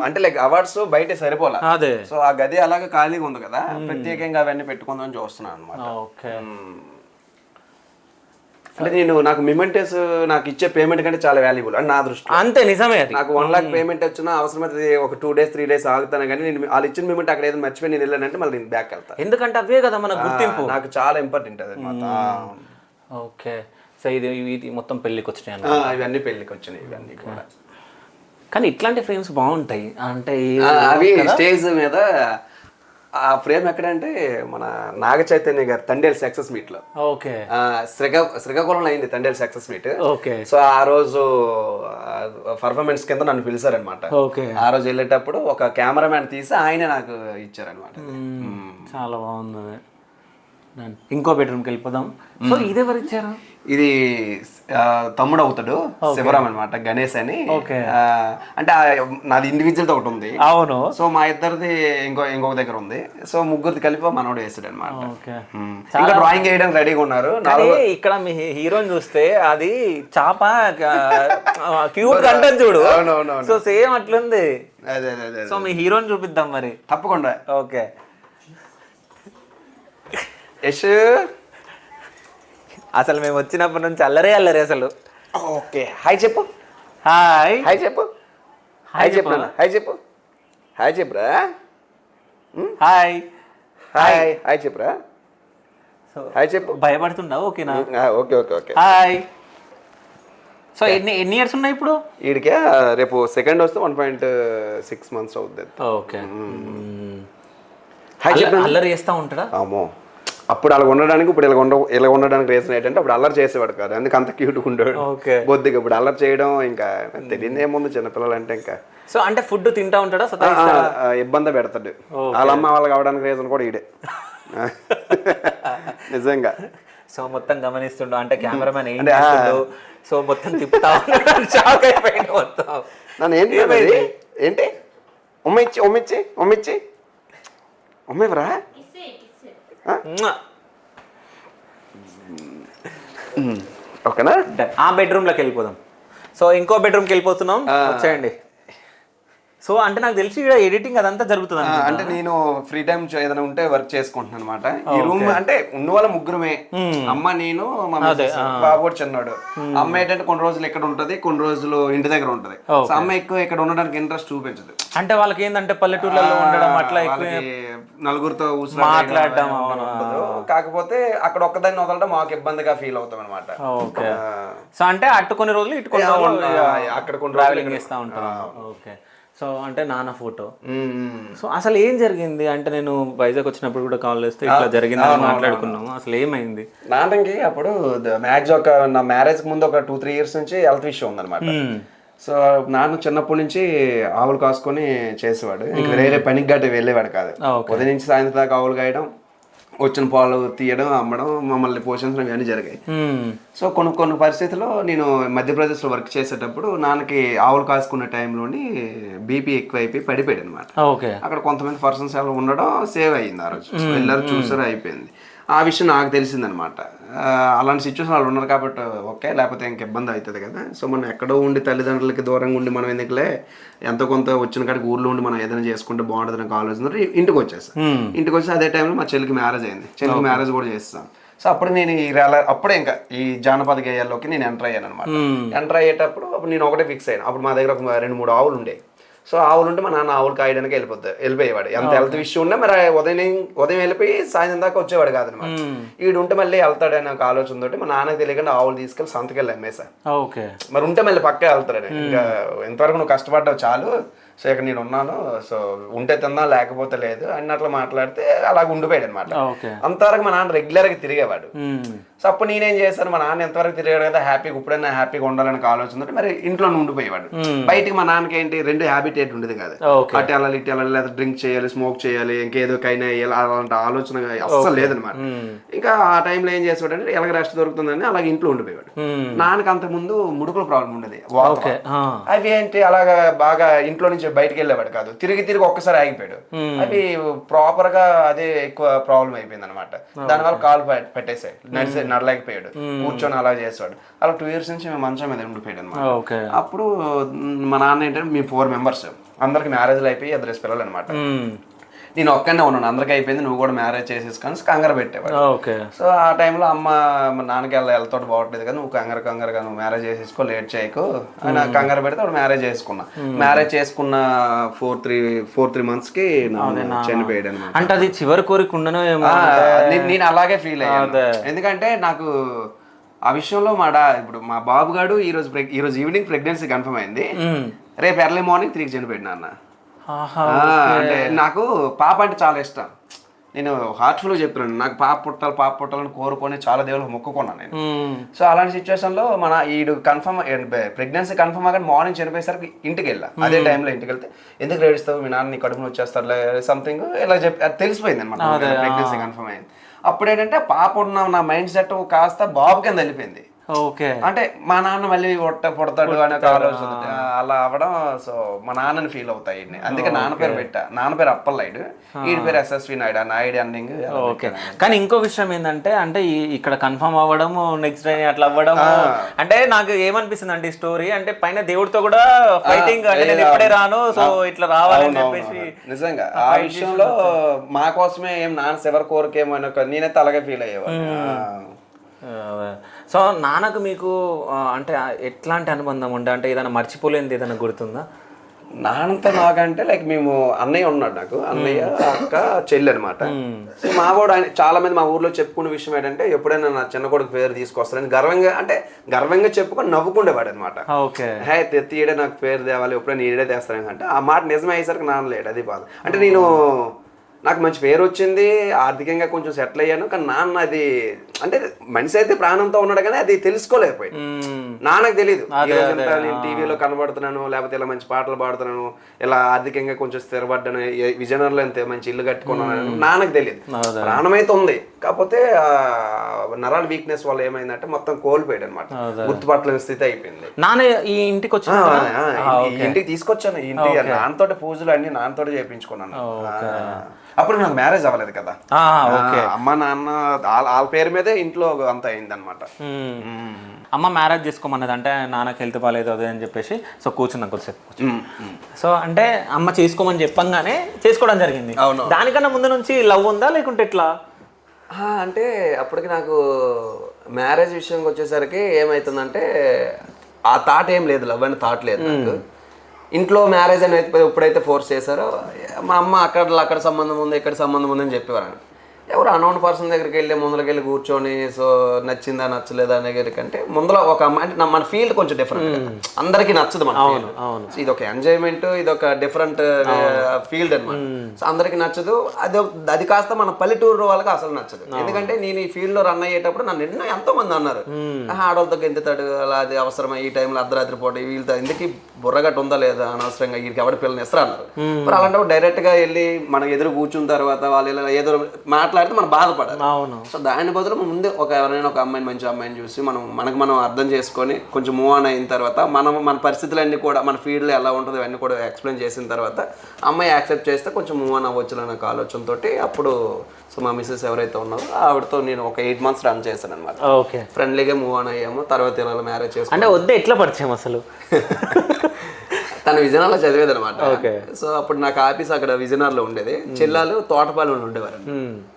అంటే లైక్ అవార్డ్స్ బయట సరిపోలే. అదే, సో ఆ గది అలాగే ఖాళీగా ఉంది కదా, ప్రత్యేకంగా అవన్నీ పెట్టుకుందామని చూస్తున్నాను అనమాట. ఓకే. అంటే నాకు మిమెంటెస్ నాకు ఇచ్చే పేమెంట్ కంటే చాలా వాల్యుబుల్ అని నా దృష్టి. అంతే, నిజమే. అది నాకు 1 lakh పేమెంట్ వచ్చినా అవసరమైతే ఒక 2 days 3 days ఆగుతాను కానీ నేను వాళ్ళు ఇచ్చిన పేమెంట్ అక్కడ ఏదో మర్చిపోయి నేను వెళ్ళానంటే మళ్ళీ నేను బ్యాక్ వెళ్తాను. ఎందుకంటే అవే కదా మన గుర్తింపు. నాకు చాలా ఇంపార్టెంట్ అది అనమాట. ఓకే. సో ఇది మొత్తం పెళ్ళికి వచ్చినాయి, ఇవన్నీ పెళ్ళికి వచ్చినాయి ఇవన్నీ కూడా. కానీ ఇట్లాంటి ఫ్రేమ్స్ బాగుంటాయి. అంటే అవి స్టేజ్ మీద ఆ ఫ్రేమ్ ఎక్కడంటే మన నాగ చైతన్య గారు తండేల్ సక్సెస్ మీట్ లో. ఓకే. శ్రీకాకుళంలో అయింది Thandel success meet. Okay. So ఆ రోజు పర్ఫార్మెన్స్ కింద నన్ను పిలిచారనమాట. ఓకే. ఆ రోజు వెళ్ళేటప్పుడు ఒక కెమెరామ్యాన్ తీసి ఆయన నాకు ఇచ్చారనమాట. చాలా బాగుంది. ఇంకో బెడ్రూమ్కి వెళ్ళిపోదాం. సో ఇది ఎవరు ఇచ్చారు? ఇది తమ్ముడు అవుతాడు శివరామ్ అనమాట, గణేష్ అని. అంటే నాది ఇండివిజువల్ తో ఒకటి ఉంది. అవును. సో మా ఇద్దరిది ఇంకొక దగ్గర ఉంది. సో ముగ్గురిది కలిపి మనోడు వేసాడు అనమాట. ఇంకా డ్రాయింగ్ వేయడానికి రెడీగా ఉన్నారు. ఇక్కడ మీ హీరోని చూస్తే అది చాప క్యూట్ కంటెంట్ చూడు. సో సేమ్ అట్లుంది. సో మీ హీరోని చూపిద్దాం మరి. తప్పకుండా. ఓకే. యశ్ అసలు మేము వచ్చినప్పటి నుంచి అల్లరే అసలు. ఓకే, హాయ్ చెప్పు. హాయ్ హాయ్ చెప్పు. హాయ్ చెప్పు. హాయ్ చెప్పు. హాయ్ చెప్పురా. హాయ్ హాయ్ హాయ్ చెప్పురా. హాయ్ చెప్పు. భయపడుతున్నావు? ఓకేనా? Okay okay okay. Hi. So ఎన్ని ఇయర్స్ ఉన్నాయి ఇప్పుడు వీడికే? రేపు సెకండ్ వస్తే 1.6 months అవుతుంది. ఓకే. హాయ్ చెప్పు. అల్లరి చేస్తూ ఉంటాడా? అమ్మో, అప్పుడు అలా ఉండడానికి ఇప్పుడు ఇలా ఉండడానికి రీజన్ ఏంటంటే అప్పుడు అల్లరి చేసేవాడు కాదు, అందుకు అంత క్యూట్గా ఉండేవాడు. బొద్దుగా. ఇప్పుడు అల్లరి చేయడం ఇంకా తెలియదు ఏముంది చిన్నపిల్లలు అంటే. ఇంకా సో అంటే ఫుడ్ తింటా ఉంటాడా? ఇబ్బంది పెడతాడు. వాళ్ళ అమ్మ వాళ్ళకి అవడానికి రీజన్ కూడా ఈడే. నిజంగా. సో మొత్తం గమనిస్తుండు అంటే కెమెరామెన్ ఏంటి, సో మొత్తం తిప్పుతా షాక్ అయిపోయింది మొత్తం. నన్ను ఏంటి ఏంటి ఉమ్మిచ్చి ఉమ్మిచ్చి ఉమ్మిచ్చి ఉమ్మివరా. ఓకేనా? ఆ బెడ్రూమ్లోకి వెళ్ళిపోదాం. సో ఇంకో బెడ్రూమ్కి వెళ్ళిపోతున్నాం, వచ్చేయండి. సో అంటే నాకు తెలిసి ఎడిటింగ్ అదంతా జరుగుతుంది అంటే నేను ఫ్రీ టైం ఏదైనా ఉంటే వర్క్ చేసుకుంటున్నాను అనమాట. ఈ రూమ్ అంటే ఉన్న వాళ్ళ ముగ్గురమే, అమ్మ నేను మా missus, బాబు కూడా చిన్నాడు. అమ్మ ఏంటంటే కొన్ని రోజులు ఇక్కడ ఉంటది, కొన్ని రోజులు ఇంటి దగ్గర ఉంటది. సో అమ్మ ఎక్కువ ఇక్కడ ఉండడానికి ఇంట్రెస్ట్ చూపించదు. అంటే వాళ్ళకి ఏంటంటే పల్లెటూర్లలో ఉండడం అట్లా ఎక్కువ నలుగురితో మాట్లాడడం ఉండదు. కాకపోతే అక్కడ ఒక్కదాన్ని వదలడం మాకు ఇబ్బందిగా ఫీల్ అవుతాం అనమాట. ఓకే. సో అంటే అటు కొన్ని రోజులు ఇటు కొన్ని రోజులు అక్కడ కొన్ని ట్రావెలింగ్ చేస్తూ ఉంటాం. ఓకే. సో అంటే నాన్న ఫోటో. సో అసలు ఏం జరిగింది అంటే నేను వైజాగ్ వచ్చినప్పుడు కూడా కాల్ చేస్తే ఇట్లా జరిగిందని మాట్లాడుకున్నాము. అసలు ఏమైంది? నాన్నకి అప్పుడు మ్యాక్స్ ఒక నా మ్యారేజ్ ముందు ఒక 2-3 years నుంచి హెల్త్ ఇష్యూ ఉందన్నమాట. సో నాన్న చిన్నప్పటి నుంచి ఆవులు కాసుకొని చేసేవాడు. ఇంకా వేరే పనికి గట్టి వెళ్ళేవాడు కాదు. ఉదయం నుంచి సాయంత్రం దాకా ఆవులు కాయడం, వచ్చిన పాలు తీయడం, అమ్మడం, మమ్మల్ని పోషించడం ఇవన్నీ జరిగాయి. సో కొన్ని పరిస్థితుల్లో నేను మధ్యప్రదేశ్లో వర్క్ చేసేటప్పుడు నాన్నకి ఆవులు కాసుకున్న టైంలోని బీపీ ఎక్కువైపోయి పడిపోయాడు అనమాట. అక్కడ కొంతమంది పర్సన్స్ అలా ఉండడం సేవ్ అయ్యింది. ఆ రోజు వెళ్ళారు, చూసారు, అయిపోయింది. ఆ విషయం నాకు తెలిసిందనమాట. అలాంటి సిచ్యువేషన్ వాళ్ళు ఉన్నారు కాబట్టి ఓకే, లేకపోతే ఇంక ఇబ్బంది అవుతుంది కదా. సో మనం ఎక్కడో ఉండి తల్లిదండ్రులకి దూరంగా ఉండి మనం ఎందుకులే, ఎంతో కొంత వచ్చిన కాడికి ఊర్లో ఉండి మనం ఏదైనా చేసుకుంటే బాగుంటుంది నాకు ఆలోచన ఇంటికి వచ్చేసాను. ఇంటికి వచ్చి అదే టైంలో మా చెల్లికి మ్యారేజ్ అయింది. చెల్లికి మ్యారేజ్ కూడా చేస్తాం. సో అప్పుడు నేను అప్పుడే ఇంకా ఈ జానపద గేయాల్లోకి నేను ఎంటర్ అయ్యాను అనమాట. ఎంటర్ అయ్యేటప్పుడు అప్పుడు నేను ఒకటే ఫిక్స్ అయ్యాను. అప్పుడు మా దగ్గర ఒక 2-3 ఆవులు ఉండేవి. సో ఆవులు ఉంటే మా నాన్న ఆవులు కాయడానికి వెళ్ళిపోయేవాడు. ఎంత హెల్త్ విషయం ఉన్నా మరి ఉదయం వెళ్ళిపోయి సాయంత్రం దాకా వచ్చేవాడు కాదనమాట. వీడు ఉంటే మళ్ళీ వెళ్తాడని ఒక ఆలోచనతో మా నాన్నకి తెలియకుండా ఆవులు తీసుకెళ్ళి సంతకెళ్ళి అమ్మేసా. మరి ఉంటే మళ్ళీ పక్కే వెళ్తాడని. ఇంకా ఎంతవరకు నువ్వు కష్టపడ్డావు చాలు, సో ఇక్కడ నేను ఉన్నాను, సో ఉంటే తిన్నా లేకపోతే లేదు అన్నట్లు మాట్లాడితే అలాగ ఉండిపోయాడు అనమాట. అంతవరకు మా నాన్న రెగ్యులర్గా తిరిగేవాడు. సో అప్పుడు నేనేం చేశాను, మా నాన్న ఎంతవరకు తిరిగాడు కదా, హ్యాపీగా ఇప్పుడైనా హ్యాపీగా ఉండాలని ఆలోచన మరి ఇంట్లో ఉండిపోయేవాడు. బయటికి మా నాన్నకి ఏంటి 2 హ్యాబిటేట్ ఉండేది కాదు. అటు వెళ్ళాలి, ఇటు వెళ్ళాలి, లేదా డ్రింక్ చేయాలి, స్మోక్ చేయాలి, ఇంకేదో కైనా వేయాలి, అలాంటి ఆలోచన అస్సలు లేదనమాట. ఇంకా ఆ టైంలో ఏం చేసేవాడు అంటే ఎలాగ రెస్ట్ దొరుకుతుందని అలాగే ఇంట్లో ఉండిపోయాడు. నాన్నకి అంతకుముందు ముడుకుల ప్రాబ్లం ఉండేది. అవి ఏంటి అలాగా బాగా ఇంట్లో నుంచి బయటకు వెళ్ళేవాడు కాదు, తిరిగి ఒక్కసారి ఆగిపోయాడు. అవి ప్రాపర్ గా అదే ఎక్కువ ప్రాబ్లం అయిపోయింది అనమాట. దానివల్ల కాలు పెట్టేసాయి, నడలేకపోయాడు, కూర్చొని అలా చేసేవాడు. అలా 2 years నుంచి మేము మంచం మీద ఉండిపోయాడు అనమాట. అప్పుడు మా నాన్న ఏంటంటే మేము 4 members, అందరికి మ్యారేజ్లు అయిపోయి 2 పిల్లలు అనమాట. నేను ఒక్కనే ఉన్నాను, అందరికీ అయిపోయింది, నువ్వు కూడా మ్యారేజ్ చేసేసుకొని కంగారు పెట్టేవాడు. సో ఆ టైంలో అమ్మ నాన్నకి హెల్త్ బాగోట్లేదు కదా, నువ్వు కంగారుగా నువ్వు మ్యారేజ్ చేసేసుకో, లేట్ చేయకు అని కంగారు పెడితే వాడు మ్యారేజ్ చేసుకున్నా. మ్యారేజ్ చేసుకున్న 4-3 months కి చనిపోయాడు అనమాట. అంటే అది చివరి కోరిక ఉండను. నేను అలాగే ఫీల్ అయ్యాను. ఎందుకంటే నాకు ఆ విషయంలో ఇప్పుడు మా బాబు గారు ఈరోజు ఈవినింగ్ ప్రెగ్నెన్సీ కన్ఫర్మ్ అయింది, రేపు ఎర్లీ మార్నింగ్ 3కి చనిపోయాడు నాన్న. అంటే నాకు పాప అంటే చాలా ఇష్టం. నేను హార్ట్ఫుల్గా చెప్తున్నాను, నాకు పాప పుట్టాలని కోరుకొని చాలా దేవుళ్ళకి మొక్కుకున్నాను నేను. సో అలాంటి సిచ్యువేషన్లో ఈడు ప్రెగ్నెన్సీ కన్ఫర్మ్ అవ్వగానే మార్నింగ్ చనిపోయేసరికి ఇంటికి వెళ్ళా. అదే టైంలో ఇంటికి వెళ్తే ఎందుకు ఏడుస్తావు, మీ నాన్న నీ కడుపుని వచ్చేస్తారు సంథింగ్ ఇలా చెప్పి అది తెలిసిపోయింది అనమాట. ప్రెగ్నెన్సీ కన్ఫర్మ్ అయింది. అప్పుడు ఏంటంటే పాప ఉన్న నా మైండ్ సెట్ కాస్త బాబు కింద వెళ్ళిపోయింది. అంటే మా నాన్న మళ్ళీ పుడతాడు అనే ఆలోచన అలా అవ్వడం. సో మా నాన్నని ఫీల్ అవుతాయి, అందుకే నాన్న పేరు పెట్టా. నాన్న పేరు అప్పలనాయుడు, వీడి పేరు SSV Naidu, Naidu ending. Okay. కానీ ఇంకో విషయం ఏంటంటే అంటే ఇక్కడ కన్ఫర్మ్ అవ్వడం, నెక్స్ట్ డే అట్లా అవ్వడం, అంటే నాకు ఏమనిపిస్తుంది అంటే ఈ స్టోరీ అంటే పైన దేవుడితో కూడా ఫైటింగ్, అంటే నేను ఇప్పుడే రాను, సో ఇట్లా రావాలని చెప్పేసి. నిజంగా ఆ విషయంలో మా కోసమే ఏం నాన్న ఎవరి కోరికేమో నేనైతే అలాగే ఫీల్ అయ్యేవాడు. సో నాన్నకు మీకు అంటే ఎట్లాంటి అనుబంధం ఉండే, అంటే ఏదైనా మర్చిపోలేనిది ఏదైనా గుర్తుందా? నాన్నతో నాకంటే లైక్ మేము అన్నయ్య ఉన్నాడు, నాకు అన్నయ్య అక్క చెల్లి అనమాట. మా వాడు చాలా మంది మా ఊర్లో చెప్పుకునే విషయం ఏంటంటే ఎప్పుడైనా నా చిన్న కొడుకు పేరు తీసుకొస్తారని గర్వంగా చెప్పుకొని నవ్వుకుండేవాడు అనమాట. హే తీయడే నాకు పేరు తేవాలి, ఎప్పుడైనా ఈడే తెస్తాను అంటే ఆ మాట నిజమే అయ్యేసరికి నాన్న లేడు, అది బాధ. అంటే నాకు మంచి పేరు వచ్చింది, ఆర్థికంగా కొంచెం సెటిల్ అయ్యాను, కానీ నాన్న అది అంటే మనిషి అయితే ప్రాణంతో ఉన్నాడు కానీ అది తెలుసుకోలేకపోయాడు. నాన్నకు తెలియదు నేను టీవీలో కనబడుతున్నాను, లేకపోతే ఇలా మంచి పాటలు పాడుతున్నాను, ఇలా ఆర్థికంగా కొంచెం స్థిరపడ్డాను, విజయనగరంలో ఎంత మంచి ఇల్లు కట్టుకున్నాను, నాన్నకు తెలియదు. ప్రాణమైతే ఉంది, కాకపోతే నరాల వీక్నెస్ వల్ల ఏమైందంటే మొత్తం కోల్పోయాడు అనమాట, గుర్తుపట్టలేని స్థితి అయిపోయింది. నాన్న ఈ ఇంటికి వచ్చి ఇంటికి తీసుకొచ్చాను, ఇంటికి నాన్నతోటి పూజలు అన్ని నాన్నతోటి చేయించుకున్నాను. అప్పుడు నాకు మ్యారేజ్ అవ్వలేదు కదా. ఓకే. అమ్మ నాన్న వాళ్ళ పేరు మీదే ఇంట్లో అంత అయింది అనమాట. అమ్మ మ్యారేజ్ చేసుకోమన్నది, అంటే నాన్నకి హెల్త్ బాగాలేదు అదే అని చెప్పేసి. సో కూర్చున్నాం కొద్దిసేపు. సో అంటే అమ్మ చేసుకోమని చెప్పంగానే చేసుకోవడం జరిగింది. అవును. దానికన్నా ముందు నుంచి లవ్ ఉందా లేకుంటే ఎట్లా? అంటే అప్పటికి నాకు మ్యారేజ్ విషయంకి వచ్చేసరికి ఏమవుతుందంటే ఆ థాట్ ఏం లేదు, లవ్ అనే థాట్ లేదు నాకు. ఇంట్లో మ్యారేజ్ అని అయితే ఎప్పుడైతే ఫోర్స్ చేశారో మా అమ్మ అక్కడ సంబంధం ఉంది ఇక్కడ సంబంధం ఉందని చెప్పేవారు. ఎవరు అన్నోన్ పర్సన్ దగ్గరికి వెళ్ళి ముందరకెళ్ళి కూర్చొని సో నచ్చిందా నచ్చలేదా అనే కంటే ముందర ఒక అమ్మాయి అంటే మన ఫీల్డ్ కొంచెం డిఫరెంట్, అందరికీ నచ్చదు మన ఫీల్డ్. ఇది ఒక ఎంజాయ్మెంట్, ఇది ఒక డిఫరెంట్ ఫీల్డ్ అనమాట. సో అందరికి నచ్చదు. అది కాస్త మన పల్లెటూరు వాళ్ళకి అసలు నచ్చదు. ఎందుకంటే నేను ఈ ఫీల్డ్ లో రన్ అయ్యేటప్పుడు నన్ను ఎంతో మంది అన్నారు, ఆడవాళ్ళతో గెంతుతాడు అలా, అది అవసరమా ఈ టైంలో అర్ధరాత్రి పూట వీళ్ళతో ఎందుకు బుర్రగట్టు ఉందా లేదా అనవసరంగా వీరికి ఎవరి పిల్లలు ఇస్తారు అన్నారు. మరి అలాంటప్పుడు డైరెక్ట్ గా వెళ్ళి మన ఎదురు కూర్చున్న తర్వాత వాళ్ళు ఏదో మాట్లాడితే మనం బాధపడాలి. సో దాని బదులు ముందే ఎవరైనా ఒక అమ్మాయిని, మంచి అమ్మాయిని చూసి మనం అర్థం చేసుకొని కొంచెం మూవ్ ఆన్ అయిన తర్వాత మన పరిస్థితులన్నీ కూడా మన ఫీల్డ్లో ఎలా ఉంటుందో అవన్నీ కూడా ఎక్స్ప్లెయిన్ చేసిన తర్వాత అమ్మాయి యాక్సెప్ట్ చేస్తే కొంచెం మూవ్ ఆన్ అవ్వచ్చు అనే ఆలోచనతో అప్పుడు సో మా మిస్సెస్ ఎవరైతే ఉన్నారో ఆవిడతో నేను ఒక 8 months రన్ చేశాను అనమాట. ఓకే. ఫ్రెండ్లీగా మూవ్ ఆన్ అయ్యాము. తర్వాత ఇలా మ్యారేజ్ చేసుకున్నాం. అంటే వద్దే ఎట్లా పరిచయం అసలు? తను విజయనగరంలో చదివేది అనమాట. సో అప్పుడు నాకు ఆఫీస్ అక్కడ విజయనగరంలో ఉండేది, చెల్లాలు తోటపాలెంలో ఉండేవారు.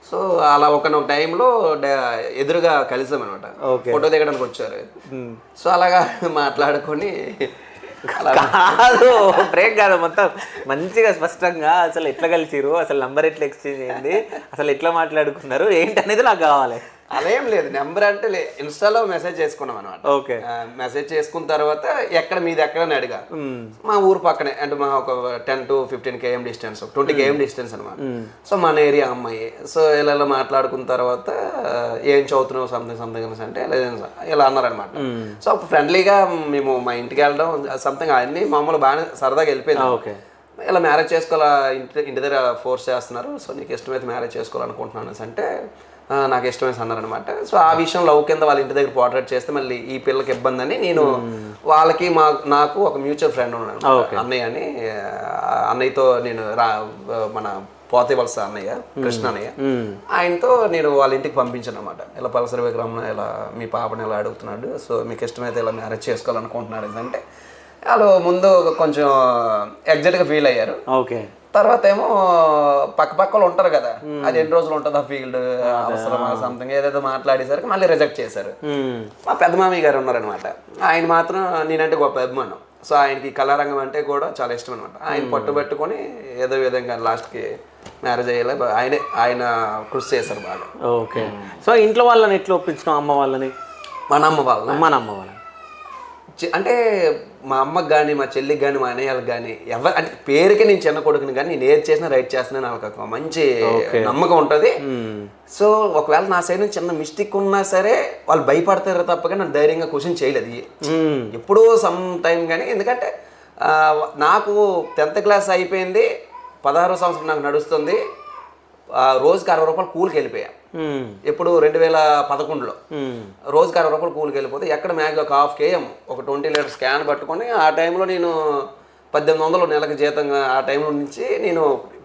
సో అలా ఒక టైంలో ఎదురుగా కలిసాం అనమాట, ఫోటో దిగడానికి వచ్చారు. సో అలాగా మాట్లాడుకొని కాదు బ్రేక్ కాదు, మొత్తం మంచిగా స్పష్టంగా అసలు ఎట్లా కలిసిరు, అసలు నంబర్ ఎట్లా ఎక్స్చేంజ్ అయింది, అసలు ఎట్లా మాట్లాడుకున్నారు ఏంటి అనేది నాకు కావాలి. అలా ఏం లేదు, నెంబర్ అంటే ఇన్స్టాలో మెసేజ్ చేసుకున్నాం అనమాట. ఓకే. మెసేజ్ చేసుకున్న తర్వాత మీది ఎక్కడని అడిగా. మా ఊరు పక్కనే, అంటే మా ఒక 10 to 15 km distance, 20 km distance అనమాట. సో మన ఏరియా అమ్మాయి. సో ఇలా మాట్లాడుకున్న తర్వాత ఏం చదువుతున్నావు సంథింగ్ అంటే ఇలా అన్నారనమాట. సో ఫ్రెండ్లీగా మేము మా ఇంటికి వెళ్ళడం సంథింగ్ అన్ని మామూలు బాగానే సరదాగా వెళ్ళిపోయింది. ఓకే. ఇలా మ్యారేజ్ చేసుకోవాలా, ఇంటి దగ్గర ఫోర్స్ చేస్తున్నారు, సో నీకు ఇష్టమైతే మ్యారేజ్ చేసుకోవాలనుకుంటున్నాను అంటే నాకు ఇష్టమైన అన్నారనమాట. సో ఆ విషయం లవ్ కింద వాళ్ళ ఇంటి దగ్గర పోర్ట్రేట్ చేస్తే మళ్ళీ ఈ పిల్లకి ఇబ్బంది అని నేను వాళ్ళకి నాకు ఒక మ్యూచువల్ ఫ్రెండ్ ఉన్నాను అన్నయ్య అని. అన్నయ్యతో నేను మన పోతే వలస అన్నయ్య, కృష్ణ అన్నయ్య, ఆయనతో నేను వాళ్ళ ఇంటికి పంపించాను అనమాట. ఇలా పల్సర్ విక్రమ్న ఇలా మీ పాపని ఇలా అడుగుతున్నాడు, సో మీకు ఇష్టమైతే ఇలా మ్యారేజ్ చేసుకోవాలనుకుంటున్నాడు అంటే వాళ్ళు ముందు కొంచెం ఎగ్జైట్గా ఫీల్ అయ్యారు. ఓకే. తర్వాత ఏమో పక్కలు ఉంటారు కదా, అది ఎన్ని రోజులు ఉంటుంది ఆ ఫీల్డ్, అవసరమా సంథింగ్ ఏదైతే మాట్లాడేసరికి మళ్ళీ రిజెక్ట్ చేశారు. మా పెద్ద మామయ్య గారు ఉన్నారనమాట, ఆయన మాత్రం నేనంటే గొప్ప అభిమానం. సో ఆయనకి కళారంగం అంటే కూడా చాలా ఇష్టం అనమాట. ఆయన పట్టుబెట్టుకొని ఏదో విధంగా లాస్ట్కి మ్యారేజ్ అయ్యేలా ఆయన కృషి చేశారు బాగా. ఓకే. సో ఇంట్లో వాళ్ళని ఎట్లా ఒప్పించినాం? అమ్మ వాళ్ళని? మన అమ్మ వాళ్ళని అంటే మా అమ్మకి కానీ మా చెల్లికి కానీ మా అన్నయ్యలకు కానీ అంటే పేరుకి నేను చిన్న కొడుకుని కానీ నేను ఏది చేసినా రైట్ చేస్తున్నాను నాకు మంచి నమ్మకం ఉంటుంది. సో ఒకవేళ నా సైడ్ నుంచి చిన్న మిస్టేక్ ఉన్నా సరే వాళ్ళు భయపడతారు తప్పగా నన్ను ధైర్యంగా క్వశ్చన్ చేయలేదు ఎప్పుడూ సమ్ టైం. కానీ ఎందుకంటే నాకు 10th class అయిపోయింది, 16వ సంవత్సరం నాకు నడుస్తుంది, రోజుకి 60 రూపాయలు కూలికి వెళ్ళిపోయా. ఎప్పుడు 2011లో రోజుకి 60 రూపాయలు కూలికి వెళ్ళిపోతే ఎక్కడ మ్యాక్గా ఒక 1/2 km ఒక 20 లీటర్స్ క్యాన్ పట్టుకొని ఆ టైంలో నేను 1800 నెలకు జీతంగా ఆ టైంలో నుంచి నేను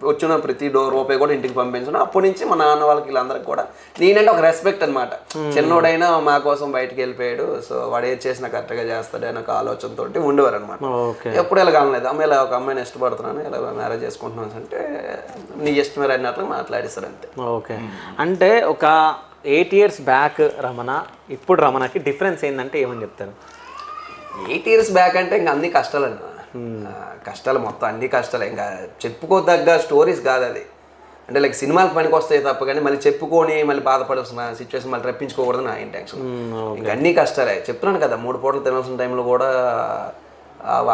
వచ్చిన ప్రతి రూపాయి కూడా ఇంటికి పంపించాను. అప్పటి నుంచి మా నాన్న వాళ్ళకి వీళ్ళందరికీ కూడా నేనంటే ఒక రెస్పెక్ట్ అనమాట. చిన్నోడైనా మా కోసం బయటకు వెళ్ళిపోయాడు, సో వాడు ఏది చేసినా కరెక్ట్గా చేస్తాడు అనే ఒక ఆలోచనతో ఉండేవారు అనమాట. ఎప్పుడు ఇలా కాలేదు, అమ్మ ఇలా ఒక అమ్మాయిని ఇష్టపడుతున్నాను, ఇలా మ్యారేజ్ చేసుకుంటున్నాను అంటే నీ ఇష్టమే అన్నట్లు మాట్లాడిస్తారు అంతే. ఓకే. అంటే ఒక 8 years బ్యాక్ రమణ, ఇప్పుడు రమణకి డిఫరెన్స్ ఏంటంటే ఏమని చెప్తారు? 8 years బ్యాక్ అంటే ఇంకా అన్ని కష్టాలండి, కష్టాలు మొత్తం అన్ని కష్టాలు, ఇంకా చెప్పుకోదగ్గ స్టోరీస్ కాదు అది. అంటే లైక్ సినిమాలకు పనికి వస్తాయి తప్ప కానీ మళ్ళీ చెప్పుకొని మళ్ళీ బాధపడాల్సిన సిచ్యువేషన్ మళ్ళీ రప్పించుకోకూడదు నా ఇంటెన్షన్. ఇంకా అన్ని కష్టాలే చెప్తున్నాను కదా. 3 పూటలు తినాల్సిన టైంలో కూడా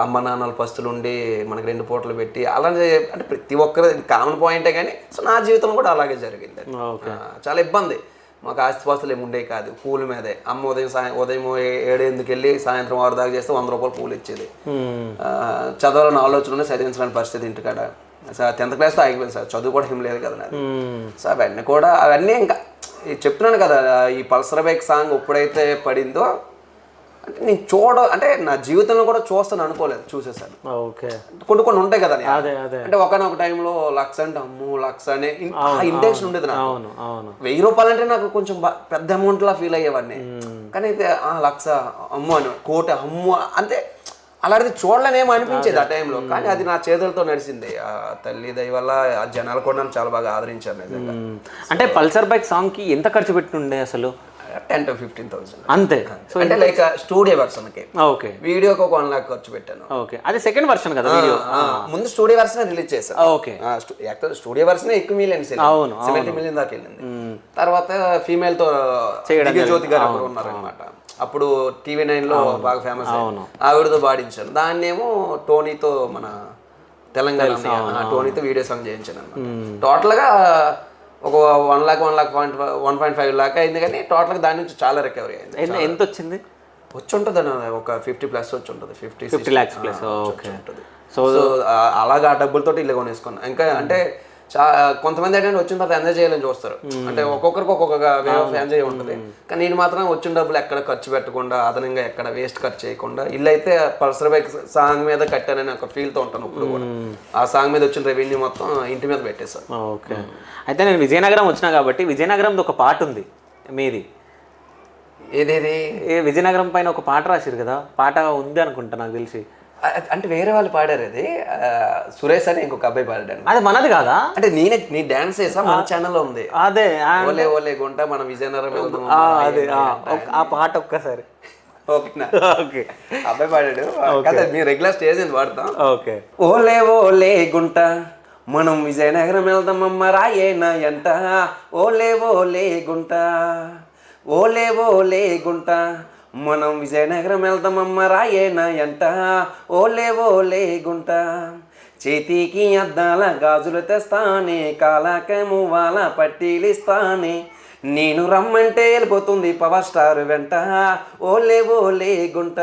అమ్మ నాన్నల పస్తులు ఉండి మనకి 2 పూటలు పెట్టి అలాగే, అంటే ప్రతి ఒక్కరు కామన్ పాయింటే. కానీ సో నా జీవితం కూడా అలాగే జరిగింది. చాలా ఇబ్బంది. మాకు ఆస్తిపాస్తులు ఏమి ఉండేవి కాదు, కూలి మీదే. అమ్మ ఉదయం 7-8 వెళ్ళి సాయంత్రం 6 దాకా చేస్తే 100 రూపాయలు కూలి ఇచ్చేది. చదవాలని ఆలోచన చదివించడానికి పరిస్థితి ఇంటికాడ. 10th class ఆగిపోయింది సార్, చదువు కూడా ఏం లేదు కదా నాది. సో అవన్నీ ఇంకా చెప్తున్నాను కదా, ఈ పల్సర్ బైక్ సాంగ్ ఎప్పుడైతే పడిందో అంటే అంటే నా జీవితంలో కూడా చూస్తాను అనుకోలేదు, చూసేసాను. ఓకే. కొన్ని ఉంటాయి కదా అదే అదే అంటే ఒకనొక టైంలో లక్ష అంటే అమ్ము లక్ష అనే ఇంటెన్షన్ ఉండేది నాకు. అవును అవును. 1000 రూపాయలు అంటే నాకు కొంచెం పెద్ద అమౌంట్ లా ఫీల్ అయ్యేవాడిని. కానీ అయితే లక్ష అమ్ము అని, కోటి అమ్ము అంటే అలాంటిది చూడలేనేమో అనిపించేది ఆ టైంలో. కానీ అది నా చేతులతో నడిచింది. ఆ తల్లి దయ వల్ల ఆ జనాలు కూడా నన్ను చాలా బాగా ఆదరించారు నిజంగా. అంటే పల్సర్ బైక్ సాంగ్ కి ఎంత ఖర్చు పెట్టుండే అసలు? 10,000 to 15,000 అంతే. సో అంటే లైక్ స్టూడియో వర్షన్కి. ఓకే. వీడియోకి ఒక 1 lakh ఖర్చు పెట్టాను. ఓకే, అది సెకండ్ వర్షన్ కదా వీడియో. ముందు స్టూడియో వర్షన్ రిలీజ్ చేశాను. ఓకే. స్టూడియో వర్షన్ ఎక్కువ మిలియన్స్, అవును 70 million దాకా వెళ్ళింది. తర్వాత ఫీమేల్ తో జ్యోతి గారు ఎవరు ఉన్నారనమాట. అప్పుడు TV9 లో బాగా ఫేమస్. ఆవిడతో పాడించాను. దాన్ని ఏమో టోనీతో, మన తెలంగాణ టోనీతో వీడియో సాంగ్ చేయించాను అనమాట. టోటల్ గా ఒక 1 lakh 1.5 lakh అయింది. కానీ టోటల్ గా దాని నుంచి చాలా రికవరీ అయింది. ఎంత వచ్చింది? వచ్చి ఉంటుంది అన్న, ఒక 50+ వచ్చి ఉంటుంది. 50 lakhs ప్లస్. ఓకే. సో అలాగా ఆ డబ్బులతో ఇల్లు కొనేసుకున్నాను. ఇంకా అంటే కొంతమంది ఏంటంటే వచ్చిన తర్వాత ఎంజాయ్ చేయాలని చూస్తారు. అంటే ఒక్కొక్కరికి ఒక్కొక్క వే ఆఫ్ ఎంజాయ్ ఉంటుంది. కానీ నేను మాత్రం వచ్చిన డబ్బులు ఎక్కడ ఖర్చు పెట్టకుండా, అదనంగా ఎక్కడ వేస్ట్ ఖర్చు చేయకుండా, ఇల్లు అయితే పల్సర్ బైక్ సాంగ్ మీద కట్టానని ఒక ఫీల్తో ఉంటాను ఇప్పుడు కూడా. ఆ సాంగ్ మీద వచ్చిన రెవెన్యూ మొత్తం ఇంటి మీద పెట్టేశాను. ఓకే. అయితే నేను విజయనగరం వచ్చినా కాబట్టి విజయనగరంలో ఒక పాట ఉంది మీది. ఏదేది? విజయనగరం పైన ఒక పాట రాసిరు కదా, పాట ఉంది అనుకుంటా నాకు తెలిసి. అంటే వేరే వాళ్ళు పాడారు. అది సురేష్ అని ఇంకొక అబ్బాయి పాడాడు. అది మనది కాదా? అంటే నీ డాన్స్ చేసా, మన ఛానల్లో ఉంది. అదే ఓలే ఓలే గుంట మనం విజయనగరం వెళ్దాం. అదే ఆ పాట ఒక్కసారి. ఓకేనా? ఓకే. అబ్బాయి పాడాడు కదా. మీరు రెగ్యులర్ స్టేజ్ మీద పాడతాం. ఓకే. ఓలే ఓలే గుంట మనం విజయనగరం వెళ్దామమ్మ రాయేనా ఎంట. ఓలే ఓలే గుంట, ఓలే ఓలే గుంట మనం విజయనగరం వెళ్దామమ్మ రాయేనా ఎంట. ఓలే ఓలే గుంట చేతికి అద్దాల గాజులు తెస్తానే, కాలాక మువ్వాల పట్టీలిస్తానే, నేను రమ్మంటే వెళ్ళిపోతుంది పవర్ స్టార్ వెంట. ఓలే ఓలే గుంట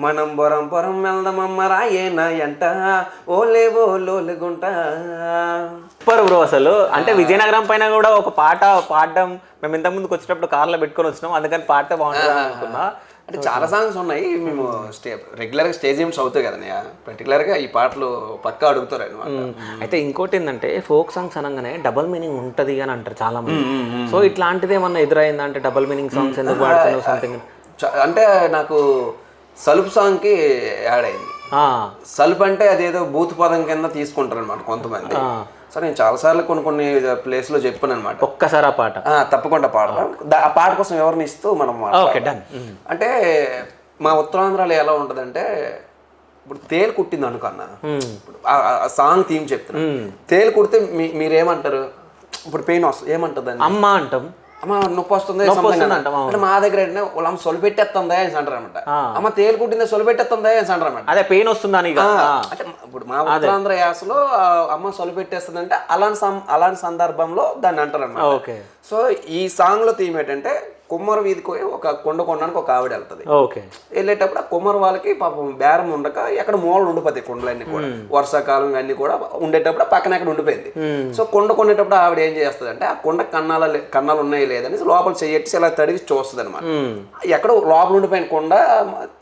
మనం బొరం వెళ్దామమ్మ రాయేనా ఎంట. ఓలే ఓలోలు గుంట. సూపర్ బ్రో అసలు. అంటే విజయనగరం పైన కూడా ఒక పాట పాడడం మేము ఇంత ముందుకు వచ్చేటప్పుడు కార్లో పెట్టుకొని వచ్చినాం, అందుకని పాడితే బాగుంటుంది అనుకున్నా. అంటే చాలా సాంగ్స్ ఉన్నాయి. మేము రెగ్యులర్గా స్టేజ్ ఈవెంట్స్ అవుతాయి కదా, పర్టికులర్గా ఈ పాటలు పక్కా అడుగుతారు అనమాట. అయితే ఇంకోటి ఏంటంటే ఫోక్ సాంగ్స్ అనగానే డబల్ మీనింగ్ ఉంటుంది అని అంటారు చాలా మంది. సో ఇట్లాంటిది ఏమన్నా ఎదురైందా? అంటే డబల్ మీనింగ్ సాంగ్స్ ఎందుకు పాడుతున్నావు సంథింగ్? అంటే నాకు సలుపు సాంగ్కి యాడ్ అయింది. సలుపు అంటే అదేదో బూత్ పదం కింద తీసుకుంటారు అనమాట కొంతమంది. సో నేను చాలాసార్లు కొన్ని ప్లేస్లో చెప్పాను అనమాట. ఒక్కసారి ఆ పాట తప్పకుండా పాడతాం. ఆ పాట కోసం ఎవరిని ఇస్తూ మనం అంటే మా ఉత్తరాంధ్రలో ఎలా ఉంటుందంటే, ఇప్పుడు తేలు కుట్టింది అనుకన్నా, ఇప్పుడు ఆ సాంగ్ థీమ్ చెప్తున్నా. తేలు కుడితే మీరేమంటారు? ఇప్పుడు పెయిన్ వస్తుంది, ఏమంటుంది? అమ్మ అంటాం. అమ్మ నొప్పి వస్తుంది అంటే మా దగ్గర ఏంటంటే వాళ్ళ అమ్మ సొలి పెట్టేస్తుందా అని అంటారు అనమాట. అమ్మ తేలు కుట్టిందే సొలి పెట్టేస్తుందా అని అంటారు అనమాట. అదే పెయిన్ వస్తుందని. అంటే ఇప్పుడు మా ఉత్తరాంధ్ర యాసలో అమ్మ సొలి పెట్టేస్తుంది అంటే అలాంటి సందర్భంలో దాన్ని అంటారు అనమాట. సో ఈ సాంగ్ లో థీమ్ ఏంటంటే, కుమ్మర వీధికి ఒక కొండడానికి ఒక ఆవిడ వెళ్తుంది. వెళ్ళేటప్పుడు ఆ కుమ్మర వాళ్ళకి పాపం బేరం ఉండక ఎక్కడ మూలలు ఉండిపోతాయి కొండలన్నీ కూడా. వర్షాకాలం ఇవన్నీ కూడా ఉండేటప్పుడు పక్కన ఎక్కడ ఉండిపోయింది. సో కొండ కొనేటప్పుడు ఆవిడ ఏం చేస్తుంది అంటే, ఆ కొండ కన్నాలు ఉన్నాయి లేదని లోపల చెయ్యట్టి ఇలా తడివి చూస్తుంది అనమాట. ఎక్కడ లోపల ఉండిపోయిన కొండ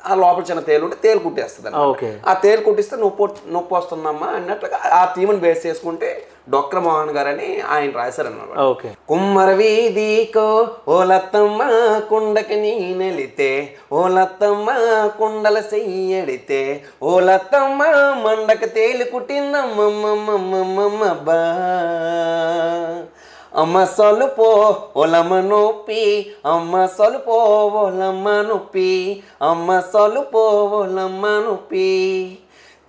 ఆ లోపల చిన్న తేలు ఉంటే తేలు కుట్టేస్తుంది అనమాట. ఆ తేలు కుట్టిస్తే నొప్పి వస్తుందమ్మా అన్నట్లుగా ఆ థీమ్ని బేస్ చేసుకుంటే డాక్టర్ మోహన్ గారు అని ఆయన రాశారన్నమాట. కుమ్మర వీధికో ఓలత్తమ్మ కుండకి నీ నెలితే, ఓలత్తమ్మ కుండల చెయ్యడితే, ఓలత్తమ్మ మండక తేలి కుట్టిందమ్మమ్మమ్మమ్మమ్మబ్బా, అమ్మ సొలుపో ఒలమ్మ నొప్పి, అమ్మ సొలుపో ఒలమ్మ నొప్పి, అమ్మ సొలుపో ఒలమ్మ నొప్పి,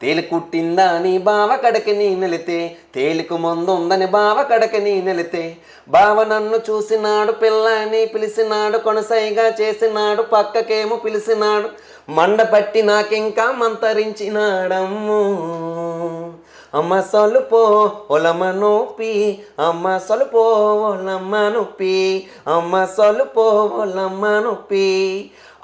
తేలి కుట్టిందా నీ బావ కడకి నీ నెలితే, తేలికు ముందుందని బావ కడకి నీ నెలితే, బావ నన్ను చూసినాడు పిల్లని పిలిచినాడు, కొనసైగా చేసినాడు పక్కకేమో పిలిచినాడు, మండ పట్టి నాకింకా మంతరించినాడమ్ము, అమ్మ సొలుపో ఒలమ్మ నొప్పి, అమ్మ సొలుపో ఒలమ్మ నొప్పి, అమ్మ సొలుపో ఒలమ్మ నొప్పి,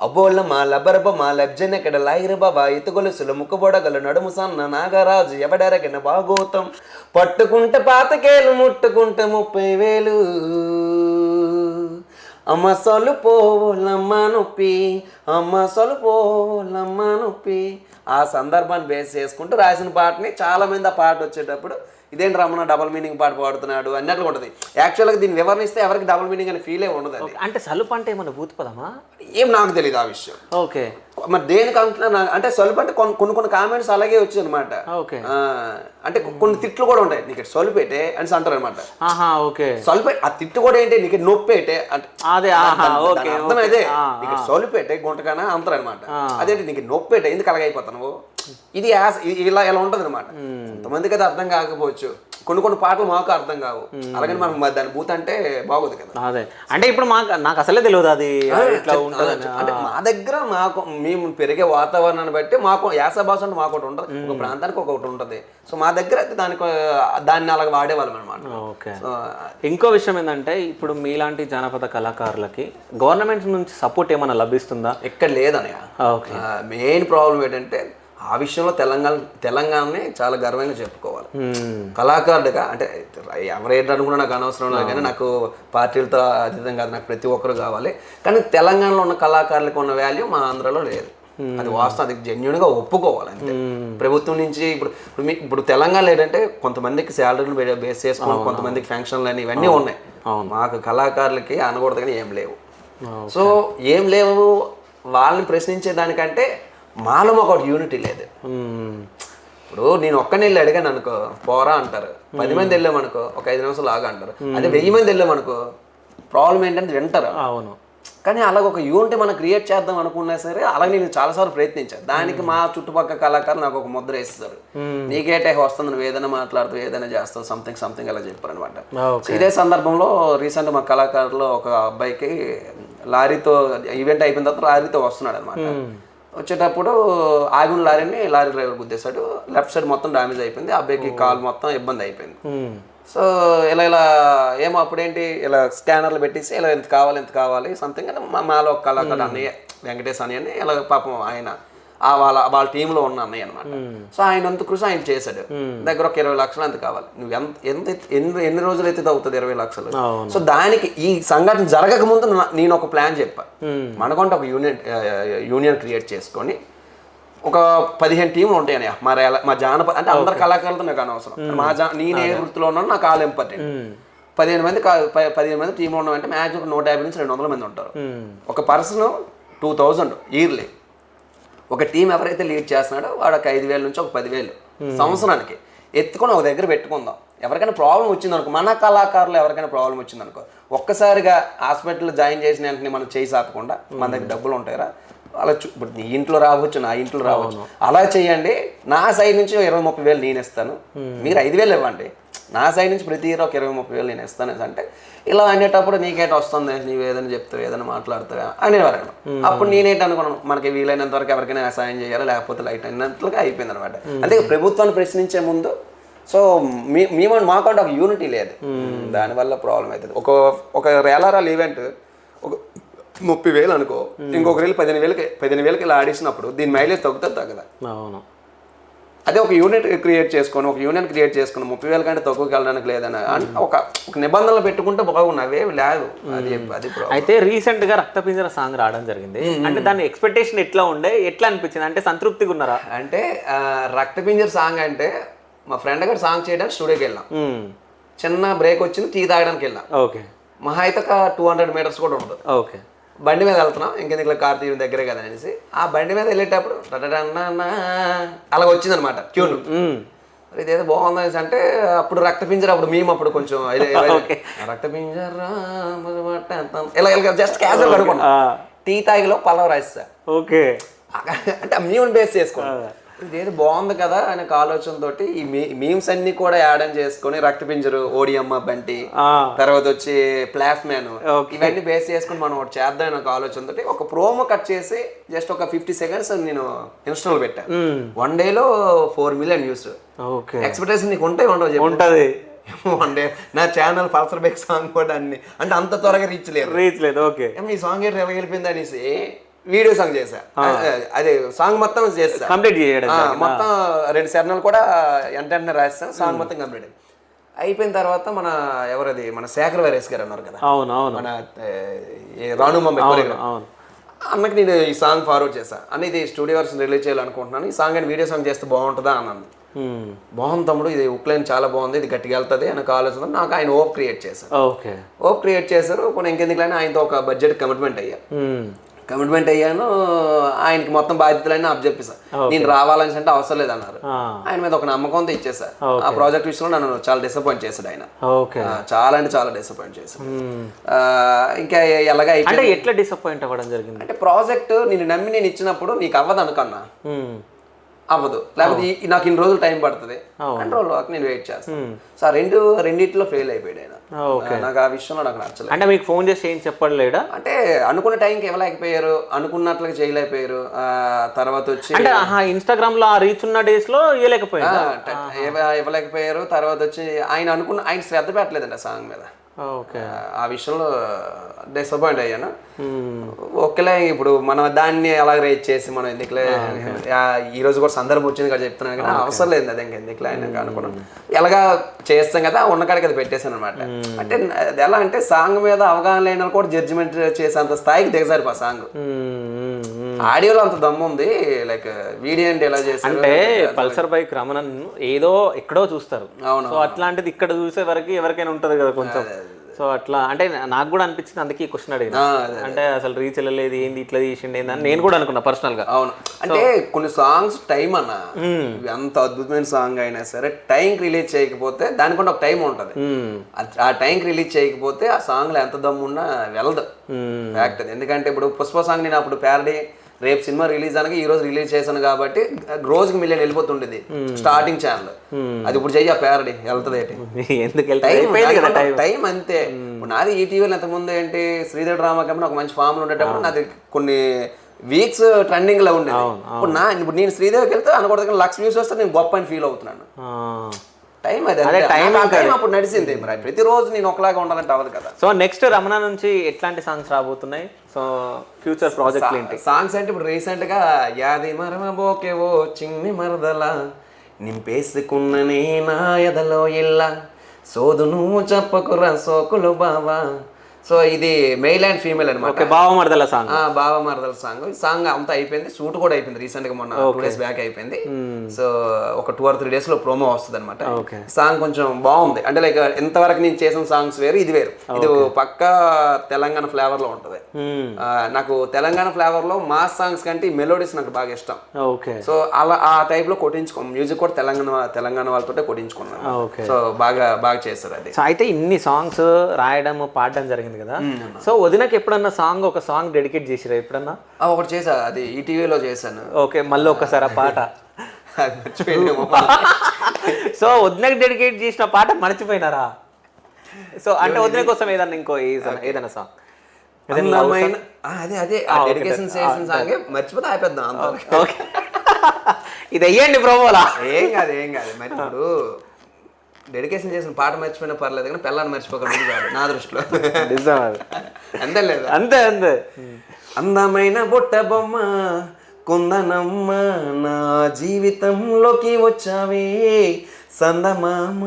అబోల మాల బరబ మాలబ్జనెక్కడ లాయిర బాబా ఇతుగొలుసులు ముక్కుబొడగలు నడుము సన్న నాగరాజు ఎవడెరగిన భాగోతం, పట్టుకుంటే పాతకేలు ముట్టుకుంటే 30,000, అమ్మ సొలుపోలమ్మ నొప్పి, అమ్మ సొలుపోలమ్మ నొప్పి. ఆ సందర్భాన్ని బేస్ చేసుకుంటూ రాసిన పాటని చాలామంది ఆ పాట వచ్చేటప్పుడు ఇదేంటి రమణ డబల్ మీనింగ్ పాట పాడుతున్నాడు అన్నట్లు ఉంటుంది. యాక్చువల్గా దీన్ని వివరణిస్తే ఎవరికి డబల్ మీనింగ్ అని ఫీలే ఉండదు. అది అంటే సలుపు అంటే ఏమన్నా భూతపదమా? ఏం నాకు తెలియదు ఆ విషయం. ఓకే, మరి దేనికి అంటున్నా అంటే సొలుపు అంటే కొన్ని కామెంట్స్ అలాగే వచ్చాయి అనమాట. ఓకే, అంటే కొన్ని తిట్లు కూడా ఉంటాయి, నీకు సొలిపేటే అని అంటారు అనమాట. ఓకే, సొలిపే ఆ తిట్టు కూడా ఏంటి, నీకు నొప్పేటే అంటే అదే అర్థం అదే, నీకు సొలిపేటే గుంటకానా అంటారు అనమాట. అదేంటి నీకు నొప్పేటే ఎందుకు అలాగైపోతావు, ఇది ఇలా ఉంటుంది అనమాట. కొంతమందికి అయితే అర్థం కాకపోవచ్చు, కొన్ని పాటలు మాకు అర్థం కావు. అలాగని మనం దాని భూత అంటే బాగోదు కదా. అదే అంటే ఇప్పుడు నాకు అసలే తెలియదు అది ఇట్లా ఉంటుంది. అంటే మా దగ్గర మాకు మేము పెరిగే వాతావరణాన్ని బట్టి మాకు యాస భాష అంటే మాకు ఒకటి ఉంటుంది, ఒక ప్రాంతానికి ఒకటి ఉంటుంది. సో మా దగ్గర అయితే దాన్ని అలాగ వాడేవాళ్ళం అనమాట. ఓకే, ఇంకో విషయం ఏంటంటే ఇప్పుడు మీలాంటి జానపద కళాకారులకి గవర్నమెంట్ నుంచి సపోర్ట్ ఏమైనా లభిస్తుందా? ఎక్కడ లేదనయ్య. మెయిన్ ప్రాబ్లం ఏంటంటే ఆ విషయంలో తెలంగాణని చాలా గర్వంగా చెప్పుకోవాలి. కళాకారుడిగా అంటే ఎవరేంటి అనుకున్నా నాకు అనవసరం లేదు, కానీ నాకు పార్టీలతో అతీతం కాదు, నాకు ప్రతి ఒక్కరు కావాలి. కానీ తెలంగాణలో ఉన్న కళాకారులకు ఉన్న వాల్యూ మా ఆంధ్రలో లేదు. అది వాస్తవం, అది జెన్యున్గా ఒప్పుకోవాలి. అంటే ప్రభుత్వం నుంచి ఇప్పుడు తెలంగాణలో ఏంటంటే కొంతమందికి శాలరీలు బేస్ చేసుకుని, కొంతమందికి ఫంక్షన్లు అని ఇవన్నీ ఉన్నాయి. మాకు కళాకారులకి అనకూడదు కానీ ఏం లేవు. సో ఏం లేవు వాళ్ళని ప్రశ్నించే దానికంటే మాలో ఒక యూనిటీ లేదు. ఇప్పుడు నేను ఒక్కని వెళ్ళి అడిగాను అనుకో పోరా అంటారు, 10 మంది వెళ్ళామనుకో ఒక 5 నిమిషాలు ఆగా అంటారు. అదే 1000 మంది వెళ్ళామనుకో ప్రాబ్లం ఏంటంటే వింటారు. అవును, కానీ అలాగ ఒక యూనిటీ మనం క్రియేట్ చేద్దాం అనుకున్నా సరే అలాగే నేను చాలాసార్లు ప్రయత్నించాను. దానికి మా చుట్టుపక్కల కళాకారులు నాకు ఒక ముద్ర వేస్తారు, నీకేటే వస్తుంది, నువ్వు ఏదైనా మాట్లాడుతూ ఏదైనా చేస్తావు సంథింగ్ అలా చెప్పారు అనమాట. ఇదే సందర్భంలో రీసెంట్ మా కళాకారులు ఒక అబ్బాయికి లారీతో ఈవెంట్ అయిపోయిన తర్వాత లారీతో వస్తున్నాడు అనమాట. వచ్చేటప్పుడు ఆగిన లారీ డ్రైవర్ గుద్దేశాడు, లెఫ్ట్ సైడ్ మొత్తం డ్యామేజ్ అయిపోయింది, అబ్బాయికి కాలు మొత్తం ఇబ్బంది అయిపోయింది. సో ఇలా ఏమో అప్పుడేంటి ఇలా స్కానర్లు పెట్టేసి ఇలా ఎంత కావాలి సంథింగ్ అని మాలో ఒక కళాకారు అన్నయ్య వెంకటేష్ అని ఇలా పాపం ఆయన వాళ్ళ టీంలో ఉన్న అన్నయ్య అనమాట. సో ఆయన అంత కృషి ఆయన చేశాడు. దగ్గర ఒక 20 లక్షలు ఎంత కావాలి, నువ్వు ఎన్ని రోజులు అయితే అవుతుంది 20 లక్షలు. సో దానికి ఈ సంఘటన జరగక ముందు నేను ఒక ప్లాన్ చెప్పా, మనకంటే ఒక యూనియన్ క్రియేట్ చేసుకొని ఒక 15 టీంలు ఉంటాయని మా జానపద అంటే అందరు కళాకారులతో నాకు అనవసరం, నేను ఏ వృత్తిలో ఉన్నాను నాకు ఆల్ ఇంపార్టెంట్. 15 మంది టీంలో ఉన్నామంటే మ్యాక్సిమం 150 నుంచి 200 మంది ఉంటారు. ఒక పర్సన్ 2000 ఇయర్లీ. ఒక టీం ఎవరైతే లీడ్ చేస్తున్నాడో వాడు ఒక 5,000 నుంచి ఒక 10,000 సంవత్సరానికి ఎత్తుకొని ఒక దగ్గర పెట్టుకుందాం. ఎవరికైనా ప్రాబ్లం వచ్చిందనుకో, మన కళాకారులు ఎవరికైనా ప్రాబ్లం వచ్చిందనుకో, ఒక్కసారిగా హాస్పిటల్లో జాయిన్ చేసిన వెంటనే మనం చేయి సాపకుండా మన దగ్గర డబ్బులు ఉంటాయిరా అలా ఇప్పుడు నీ ఇంట్లో రావచ్చు, నా ఇంట్లో రావచ్చు, అలా చేయండి. నా సైడ్ నుంచి 20-30 వేలు నేను ఇస్తాను, మీరు 5,000 ఇవ్వండి, నా సైడ్ నుంచి ప్రతి ఇయర్ ఒక 20-30 వేలు నేను ఇస్తాను అంటే ఇలా అనేటప్పుడు నీకేట వస్తుంది, నీవు ఏదైనా చెప్తావు ఏదైనా మాట్లాడుతావా అనేవారు. అప్పుడు నేనేంటి అనుకున్నాను, మనకి వీలైనంత వరకు ఎవరికైనా సాయం చేయాలి, లేకపోతే లైట్ అయినట్లుగా అయిపోయింది అనమాట. అంటే ప్రభుత్వాన్ని ప్రశ్నించే ముందు సో మాకంటే ఒక యూనిటీ లేదు, దానివల్ల ప్రాబ్లం అవుతుంది. ఒక రేలారాలు ఈవెంట్ ఒక 30,000 అనుకో, ఇంకొక రేలు 15,000కి ఇలా ఆడిసినప్పుడు దీని మైలేజ్ తగ్గుతుంది తగ్గదా? అవును. అదే ఒక యూనియన్ క్రియేట్ చేసుకొని 30,000 కంటే తక్కువకి వెళ్ళడానికి లేదని ఒక నిబంధనలు పెట్టుకుంటే బాగున్నవే లేదు. అది అయితే రీసెంట్ గా రక్తపింజర సాంగ్ రావడం జరిగింది, అంటే దాని ఎక్స్పెక్టేషన్ ఎట్లా ఉండే, ఎట్లా అనిపించింది, అంటే సంతృప్తిగా ఉన్నారా? అంటే రక్తపింజర సాంగ్ అంటే మా ఫ్రెండ్ గారు సాంగ్ చేయడానికి స్టూడియోకి వెళ్ళాం, చిన్న బ్రేక్ వచ్చింది, టీ తాగడానికి వెళ్ళాం. ఓకే, మహా అయితే 200 మీటర్స్ కూడా ఉంటుంది. ఓకే, బండి మీద వెళ్తున్నాం, ఇంకెందుకు కార్తీక దగ్గరే కదా అనేసి ఆ బండి మీద వెళ్ళేటప్పుడు అలా వచ్చిందనమాట ట్యూన్. ఇదేదో బాగుంది అనేసి అంటే అప్పుడు రక్తపింజర, అప్పుడు మేము అప్పుడు కొంచెం రక్తపింజర ఇలా జస్ట్ క్యాజువల్ కడుకున్నాం, టీ తాగిలో పల్లవ రాస్తా. ఓకే, అంటే మేము బేస్ చేసుకోండి, ఇదేదో బాగుంది కదా అనే ఆలోచనతో ఈ మీమ్స్ అన్ని కూడా యాడ్ చేసుకొని రక్తపింజరు, ఓడియమ్మ బంటి, తర్వాత వచ్చి ప్లాస్ మ్యాన్, ఇవన్నీ బేస్ చేసుకుని మనం ఒకటి చేద్దాం అనే ఆలోచనతో ఒక ప్రోమో కట్ చేసి జస్ట్ ఒక 50 సెకండ్స్ నేను ఇన్స్టాల్ పెట్టాను. 1 డేలో 4 మిలియన్ వ్యూస్. ఎక్స్పెక్టేషన్ నీకు ఉంటాయి ఉండవు? ఉంటది. 1 డే నా ఛానల్ పల్సర్ బైక్ సాంగ్ కూడా అన్ని అంటే అంత త్వరగా రీచ్ లేదు. ఓకే, ఈ సాంగ్ ఏంటి వెళ్ళిపోయింది అనేసి వీడియో సాంగ్ చేశా, అదే సాంగ్ మొత్తం చేస్తా కంప్లీట్ చేయడం మొత్తం 2 చరణాలు కూడా వెంటనే రాస్తాను, సాంగ్ మొత్తం కంప్లీట్. అయిపోయిన తర్వాత మన శేఖర్ వైరస్ గారు అన్నారు కదా, అవును అవును మన రాను మమ్మీ అవును. అన్నకి నేను ఈ సాంగ్ ఫార్వర్డ్ చేశాను అన్న, ఇది స్టూడియో వర్షన్ రిలీజ్ చేయాలనుకుంటున్నాను, ఈ సాంగ్ అని వీడియో సాంగ్ చేస్తే బాగుంటుందా అన్నాను. బాగుంది తమ్ముడు, ఇది ఉక్లైన్ చాలా బాగుంది, ఇది గట్టిగా వెళ్తుంది అని ఆలోచన నాకు ఆయన ఓప్ క్రియేట్ చేశారు. ఓప్ క్రియేట్ చేశారు. కొన్ని ఇంకెందుకులైనా ఆయనతో ఒక బడ్జెట్ కమిట్మెంట్ అయ్యాను. ఆయనకి మొత్తం బాధ్యతలన్నీ అప్పచెప్పేసాను. నేను రావాలని అంటే అవసరం లేదన్నారు. ఆయన మీద ఒక నమ్మకంతో ఇచ్చేసా. ఆ ప్రాజెక్ట్ విషయంలో నన్ను చాలా డిసప్పాయింట్ చేశాడు ఆయన. చాలా అంటే చాలా డిసప్పాయింట్ చేశాడు. ఇంకా ఎలాగ అంటే ఎట్లా డిసప్పాయింట్ అవ్వడం జరిగింది అంటే ప్రాజెక్ట్ నేను నమ్మి నేను ఇచ్చినప్పుడు నీకు అవ్వదు అనుకున్నా, అవ్వదు, లేకపోతే నాకు ఇన్ని రోజులు టైం పడుతుంది, కంట్రోల్ వర్క్ నేను వెయిట్ చేస్తాను. సో రెండింటిలో ఫెయిల్ అయిపోయాడు ఆయన. నాకు ఆ విషయంలో నాకు నచ్చలేదు. అంటే మీకు ఫోన్ చేసి ఏం చెప్పలేడా? అంటే అనుకున్న టైంకి ఇవ్వలేకపోయారు, అనుకున్నట్లుగా చేయలేకపోయారు. తర్వాత వచ్చి అంటే ఇన్స్టాగ్రామ్ లో ఆ రీచ్ ఉన్న డేస్ లో ఇవ్వలేకపోయారు. తర్వాత వచ్చి ఆయన శ్రద్ధ పెట్టలేదండి ఆ సాంగ్ మీద. ఆ విషయంలో డిసప్పాయింట్ అయ్యాను. ఓకేలే, ఇప్పుడు మనం దాన్ని అలా రేట్ చేసి మనం ఎందుకులే, ఈ రోజు కూడా సందర్భం వచ్చింది కదా చెప్తున్నాను కదా, అవసరం లేదు అది ఇంకెందుకులే ఆయన అనుకున్నాను. ఎలాగా చేస్తాం కదా ఉన్నకాడికి అది పెట్టేశాను అనమాట. అంటే అది ఎలా అంటే సాంగ్ మీద అవగాహన లేని కూడా జడ్జిమెంట్ చేసేంత స్థాయికి దిగజారు ఆ సాంగ్. ఆడియోలో అంత దమ్ము ఉంది, లైక్ వీడియో అంటే ఎలా చేస్తారు అంటే పల్సర్ బైక్ రమణన్ ఏదో ఎక్కడో చూస్తారు. అవును, సో అట్లాంటిది ఇక్కడ చూసే వరకు ఎవరికైనా ఉంటది కదా కొంచెం. సో అట్లా అంటే నాకు కూడా అనిపించింది, అందుకే ఈ క్వశ్చన్ అడిగిన. అంటే అసలు రీచ్ వెళ్ళలేదు, ఏంది ఇట్లా తీసిండి ఏందని నేను కూడా అనుకున్నా పర్సనల్ గా. అవును, అంటే కొన్ని సాంగ్స్ టైం అన్న, ఎంత అద్భుతమైన సాంగ్ అయినా సరే టైంకి రిలీజ్ చేయకపోతే దానికంటే ఒక టైం ఉంటది. ఆ టైంకి రిలీజ్ చేయకపోతే ఆ సాంగ్ లో ఎంత దమ్మున్నా వెళ్ళదు, ఫ్యాక్ట్ అది. ఎందుకంటే ఇప్పుడు పుష్ప సాంగ్ నేను అప్పుడు ప్యారడీ రేపు సినిమా రిలీజ్ అనగా ఈ రోజు రిలీజ్ చేశాను కాబట్టి రోజుకి మిలియన్ వెళ్ళిపోతుండేది స్టార్టింగ్ ఛానల్. అది ఇప్పుడు చెయ్యి ప్యారడీ వెళ్తుంది టైం అంతే. ఇప్పుడు నాది ఈటీవీలో ఇంతకుముందు ఏంటి శ్రీదేవి డ్రామా కంపెనీ ఒక మంచి ఫామ్ లో ఉండేటప్పుడు నాది కొన్ని వీక్స్ ట్రెండింగ్ లో ఉండేది. ఇప్పుడు నేను శ్రీదేవికి వెళ్తే అనకూడదు లక్ష వ్యూస్ వస్తే నేను గొప్ప అని ఫీల్ అవుతున్నాను. టైం అది టైం అప్పుడు నడిచింది. మరి ప్రతిరోజు నేను ఒకలాగా ఉండాలంటే అవ్వదు కదా. సో నెక్స్ట్ రమణ నుంచి ఎట్లాంటి సాంగ్స్ రాబోతున్నాయి? సో ఫ్యూచర్ ప్రాజెక్ట్ ఏంటి? సాంగ్స్ అంటే ఇప్పుడు రీసెంట్ గా యాది మరమబోకేవో చిన్ని మరదల నింపేసుకున్ననే నా ఎదలో ఇల్ల సోదు నువ్వు చెప్పకురా సోకులు బావా. సో ఇది మెయిల్ అండ్ ఫీమేల్ అనమాట. బావమరదల సాంగ్. బావమరదల సాంగ్ అంతా అయిపోయింది, షూట్ కూడా అయిపోయింది రీసెంట్ గా, మొన్న 2 days బ్యాక్ అయిపోయింది. సో ఒక 2 or 3 days లో ప్రోమో వస్తుంది అనమాట. సాంగ్ కొంచెం బాగుంది, అంటే లైక్ ఇంతవరకు నేను చేసిన సాంగ్స్ వేరు, ఇది వేరు. ఇది పక్కా తెలంగాణ ఫ్లేవర్ లో ఉంటది. నాకు తెలంగాణ ఫ్లేవర్ లో మాస్ సాంగ్స్ కంటే మెలోడీస్ నాకు బాగా ఇష్టం. సో అలా ఆ టైప్ లో కొట్టించుకో, మ్యూజిక్ కూడా తెలంగాణ వాళ్ళతో కొట్టించుకున్నాను. సో బాగా చేస్తారు అది. అయితే ఇన్ని సాంగ్స్ రాయడం పాడడం జరిగింది కదా. సో వదినకి ఎప్పుడన్నా ఒక సాంగ్ డెడికేట్ చేసిరా ఎప్పుడన్నా? ఒకటి చేసా, అది ఈటీవీలో చేశాను. ఓకే, మళ్ళీ ఒకసారి ఆ పాట సో వదినకి డెడికేట్ చేసిన పాట మర్చిపోయినారా? సో అంటే వదిన కోసం ఏదన్నా ఇంకో ఏదైనా సాంగ్ అదే డెడికేషన్ చేసిన సాంగ్ మర్చిపోతే ఆపేద్దాం. ఓకే, ఇది అయ్యండి ప్రోమోలా. ఏం కాదు మరి ఇప్పుడు డెడికేషన్ చేసిన పాట మర్చిపోయినా పర్లేదు కానీ పిల్లని మర్చిపోకుండా కాదు నా దృష్టిలో. అంతే లేదా? అంతే. అందమైన బుట్ట బొమ్మ కుందనమ్మ నా జీవితంలోకి వచ్చావే సందమామ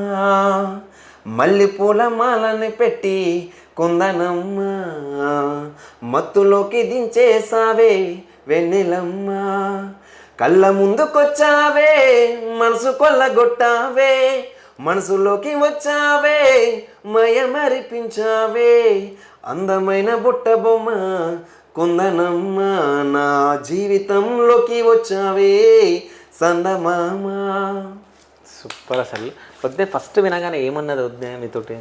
మల్లెపూల మాలని పెట్టి కుందనమ్మ మత్తులోకి దించేసావే వెన్నెలమ్మ కళ్ళ ముందుకొచ్చావే మనసు కొల్లగొట్టావే మనసులోకి వచ్చావే మరిపించావే అందమైన బుట్ట బొమ్మ కుందనమ్మ నా జీవితంలోకి వచ్చావే సందమామ. సూపర్. అసలు వద్దే ఫస్ట్ వినగానే ఏమన్నది వద్దే మీతోటి?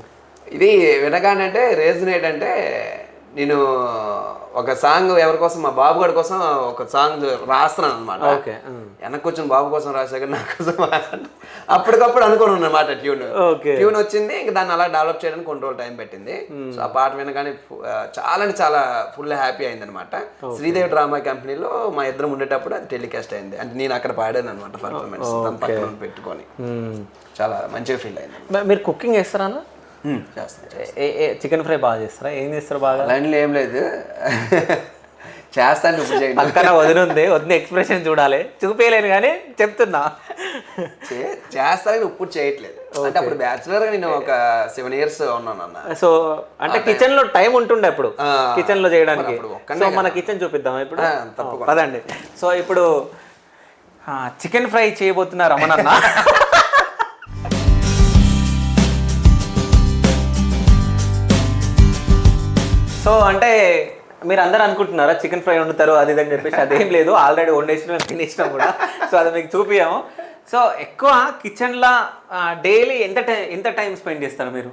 ఇది వినగానే అంటే రీజన్ ఏంటంటే నేను ఒక సాంగ్ ఎవరి కోసం, మా బాబు గారి కోసం ఒక సాంగ్ రాస్తున్నాను అనమాట. వెనక్కి వచ్చిన బాబు కోసం రాసా కానీ నా కోసం అప్పటికప్పుడు అనుకున్నాను అనమాట. ట్యూన్ వచ్చింది, ఇంకా దాన్ని అలా డెవలప్ చేయడానికి కొన్ని రోజులు టైం పెట్టింది. సో ఆ పాట వినగానే చాలా అంటే చాలా ఫుల్ హ్యాపీ అయింది అనమాట. శ్రీదేవి డ్రామా కంపెనీలో మా ఇద్దరం ఉండేటప్పుడు అది టెలికాస్ట్ అయింది. అంటే నేను అక్కడ పాడాను అనమాట పర్ఫార్మెన్స్, దాని పక్కన పెట్టుకొని చాలా మంచిగా ఫీల్ అయింది. మీరు కుకింగ్ చేస్తారా? చికెన్ ఫ్రై బాగా చేస్తారా? ఏం చేస్తారు బాగా? లైన్లో ఏం లేదు, చేస్తాను. పక్కన వదిన ఉంది, వదిన ఎక్స్ప్రెషన్ చూడాలి, చూపించలేను కానీ చెప్తున్నా. చేస్తారని ఇప్పుడు చేయట్లేదు. అంటే అప్పుడు బ్యాచులర్ గా నేను ఒక 7 years ఉన్నాను అన్న. సో అంటే కిచెన్ లో టైం ఉంటుండే అప్పుడు కిచెన్ లో చేయడానికి. అప్పుడు ఒక్కనే సో మన కిచెన్ చూపిద్దాం ఇప్పుడు. తప్పకుండా. పదండి. సో ఇప్పుడు చికెన్ ఫ్రై చేయబోతున్నారు రమణన్న. సో అంటే మీరు అందరూ అనుకుంటున్నారా చికెన్ ఫ్రై వండుతారు అది ఇది అని చెప్పేసి? అదేం లేదు, ఆల్రెడీ వండేసిన మేము తినేసినాం కూడా. సో అది మీకు చూపియాము. సో ఎక్కువ కిచెన్లో డైలీ ఎంత టైం స్పెండ్ చేస్తారు మీరు?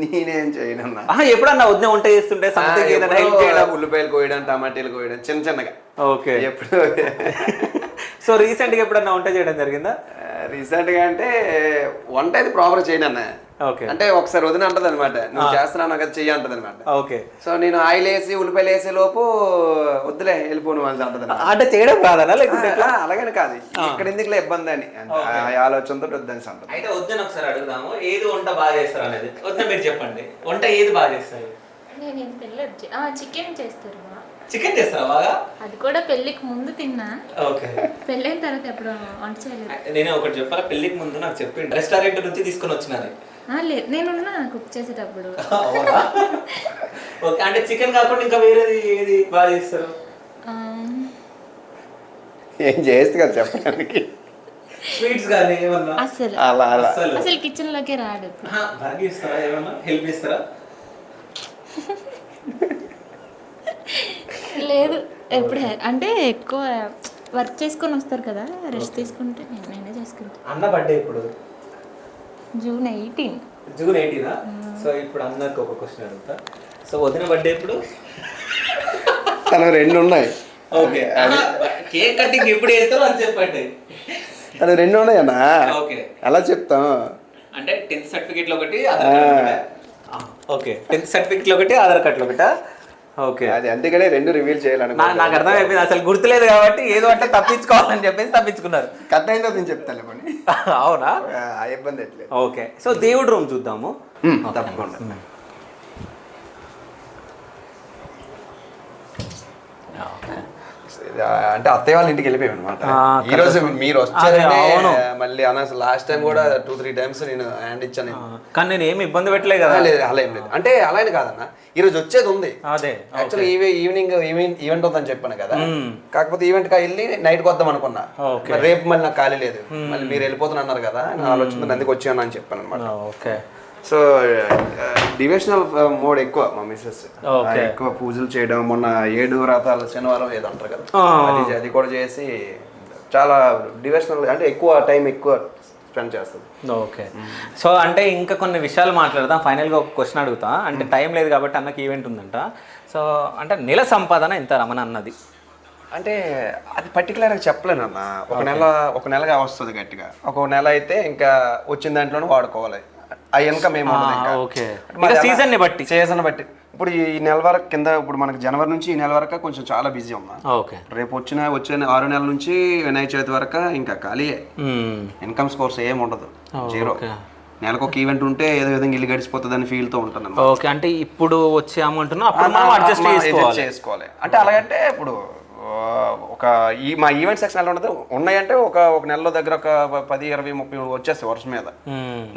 నేనేం చేయనన్నా. ఎప్పుడన్నా వద్ద వంట చేస్తుంటే సంథింగ్ ఏదైనా హెల్ప్ చేయడం, ఉల్లిపాయలు కోయడం, టమాటాలు కోయడం చిన్నగా. ఓకే. ఎప్పుడు సో రీసెంట్గా ఎప్పుడన్నా వంట చేయడం జరిగిందా? రీసెంట్గా అంటే వంట అయితే ప్రాపర్ చేయను అన్న. ఓకే. అంటే ఒకసారి వదిన అంటది అనమాట, నువ్వు చేస్తున్నావు నాకు చెయ్యి అంటది అనమాట. ఓకే. సో నేను ఆయిల్ వేసి ఉల్లిపాయలు వేసే లోపు వద్దులే వెళ్ళిపోను అని అంటది. అంటే చేయడం రాదనా లేకపోతే అలాగని కాదు, ఇక్కడ ఎందుకులే ఇబ్బంది అని ఆలోచనతో వద్దని అంటది. అయితే వద్దని ఒకసారి అడుగుదాము, ఏది వంట బాగా చేస్తారు అనేది. వద్ద మీరు చెప్పండి, వంట ఏది బాగా చేస్తారు? నేను పెళ్ళి చికెన్ చేస్తారు. చికెన్ చేస్తారా బాగా? అది కూడా పెళ్ళికి ముందు తిన్నా. ఓకే. పెళ్ళైన తర్వాత ఎప్పుడు వంట చేయలేదు. నేను ఒకటి చెప్పాలా, పెళ్ళికి ముందు నాకు చెప్పిండు రెస్టారెంట్ నుంచి తీసుకొని వచ్చినారు. లేదు, నేనున్నా కుక్ చేసేటప్పుడు. ఓకే. అంటే చికెన్ కాకుండా ఇంకా వేరేది ఏది బాగా చేస్తారు? ఏం చేస్తే కదా చెప్పడానికి. స్వీట్స్ కానీ ఏమన్నా? అసలు కిచెన్ లోకే రాడు. బాగా ఇస్తారా? ఏమన్నా హెల్ప్ చేస్తారా? లేదు, ఎప్పుడు అంటే ఎక్కువ వర్క్ చేసుకొని వస్తారు కదా, రెస్ట్ తీసుకుంటే నేనే చేసుకుంటాను. అన్న బర్త్డే ఇప్పుడు June 18. June 18. సో ఇప్పుడు అన్నకు ఒక క్వశ్చన్ అడుగుతా. సో వదిన బర్త్డే ఇప్పుడు? తన 2 ఉన్నాయి. ఓకే. కేక్ కటింగ్ ఎప్పుడు చేస్తారో అని చెప్పండి. తన 2 ఉన్నాయి అన్న. ఓకే. అలా చెప్తాం. అంటే 10th సర్టిఫికేట్లో ఒకటి, ఓకే 10th సర్టిఫికేట్లో ఒకటి, ఆధార్ కార్డులో ఒకటా? ఓకే. అది అందుకనే 2 రివీల్ చేయాలనుకున్నా. నాకు అర్థమైపోయింది, అసలు గుర్తులేదు కాబట్టి ఏదో అంటే తప్పించుకోవాలని చెప్పేసి తప్పించుకున్నారు. కథ అయిందో నేను చెప్తాను పని. అవునా? ఆ ఇబ్బంది ఎట్లేదు. ఓకే. సో దేవుడి రూమ్ చూద్దాము. తప్పకుండా. అంటే అత్తయ్య వాళ్ళ ఇంటికి వెళ్ళిపోయాం అనమాట. ఈ రోజు మీరు వచ్చారని మళ్ళీ అసలు లాస్ట్ టైం కూడా 2-3 times నేను హ్యాండ్ ఇచ్చాను. కానీ నేను ఏమి ఇబ్బంది పెట్టలేదు కదా. లేదు, అలా ఏం లేదు. అంటే అలా అని కాదన్న, ఈ రోజు వచ్చేది ఉంది. అదే యాక్చువల్లీ ఈవెంట్ ఉందని చెప్పాను కదా. కాకపోతే ఈవెంట్ కి వెళ్ళి నైట్కి వద్దాం అనుకున్నా. రేపు మళ్ళీ నాకు ఖాళీ లేదు, మళ్ళీ మీరు వెళ్ళిపోతున్నా అన్నారు కదా, నా ఆలోచన అందుకు వచ్చాను అని చెప్పాను అనమాట. ఓకే. సో డివోషనల్ మోడ్ ఎక్కువ మా మిస్సెస్, ఎక్కువ పూజలు చేయడం. మొన్న 7 వ్రతాలు శనివారం ఏదో అంటారు కదా, అది కూడా చేసి చాలా డివోషనల్, అంటే ఎక్కువ టైం ఎక్కువ స్పెండ్ చేస్తుంది. ఓకే. సో అంటే ఇంకా కొన్ని విషయాలు మాట్లాడదాం. ఫైనల్గా ఒక క్వశ్చన్ అడుగుతా. అంటే టైం లేదు కాబట్టి అన్నకి ఈవెంట్ ఉందంట. సో అంటే నెల సంపాదన ఎంత రమణ అన్నది? అంటే అది పర్టికులర్గా చెప్పలేను అన్న. ఒక నెలగా వస్తుంది గట్టిగా. ఒక నెల అయితే ఇంకా వచ్చిన దాంట్లోనే వాడుకోవాలి. ఆ ఇన్కమ్ ఏమి సీజన్ బట్టి. ఇప్పుడు ఈ నెల వరకు కింద, ఇప్పుడు మనకి జనవరి నుంచి ఈ నెల వరకు కొంచెం చాలా బిజీ ఉన్నా. రేపు వచ్చే 6 నెలల నుంచి వినాయక చవితి వరకు ఇంకా ఖాళీయే. ఇన్కమ్ సోర్స్ ఏమి ఉండదు, 0. నెలకు ఒక ఈవెంట్ ఉంటే ఏదో విధంగా ఇల్లు గడిచిపోతుంది అని ఫీల్ తో ఉంటాను. ఓకే. అంటే ఇప్పుడు వచ్చే అమౌంట్ అప్పుడు మనం అడ్జస్ట్ చేసుకోవాలి. అంటే అలాగంటే ఇప్పుడు మా ఈవెంట్ సెక్షన్ ఎలా ఉండదు, ఉన్నాయంటే ఒక నెలలో దగ్గర ఒక 10, 20, 30 వచ్చేస్తాయి వర్షం మీద,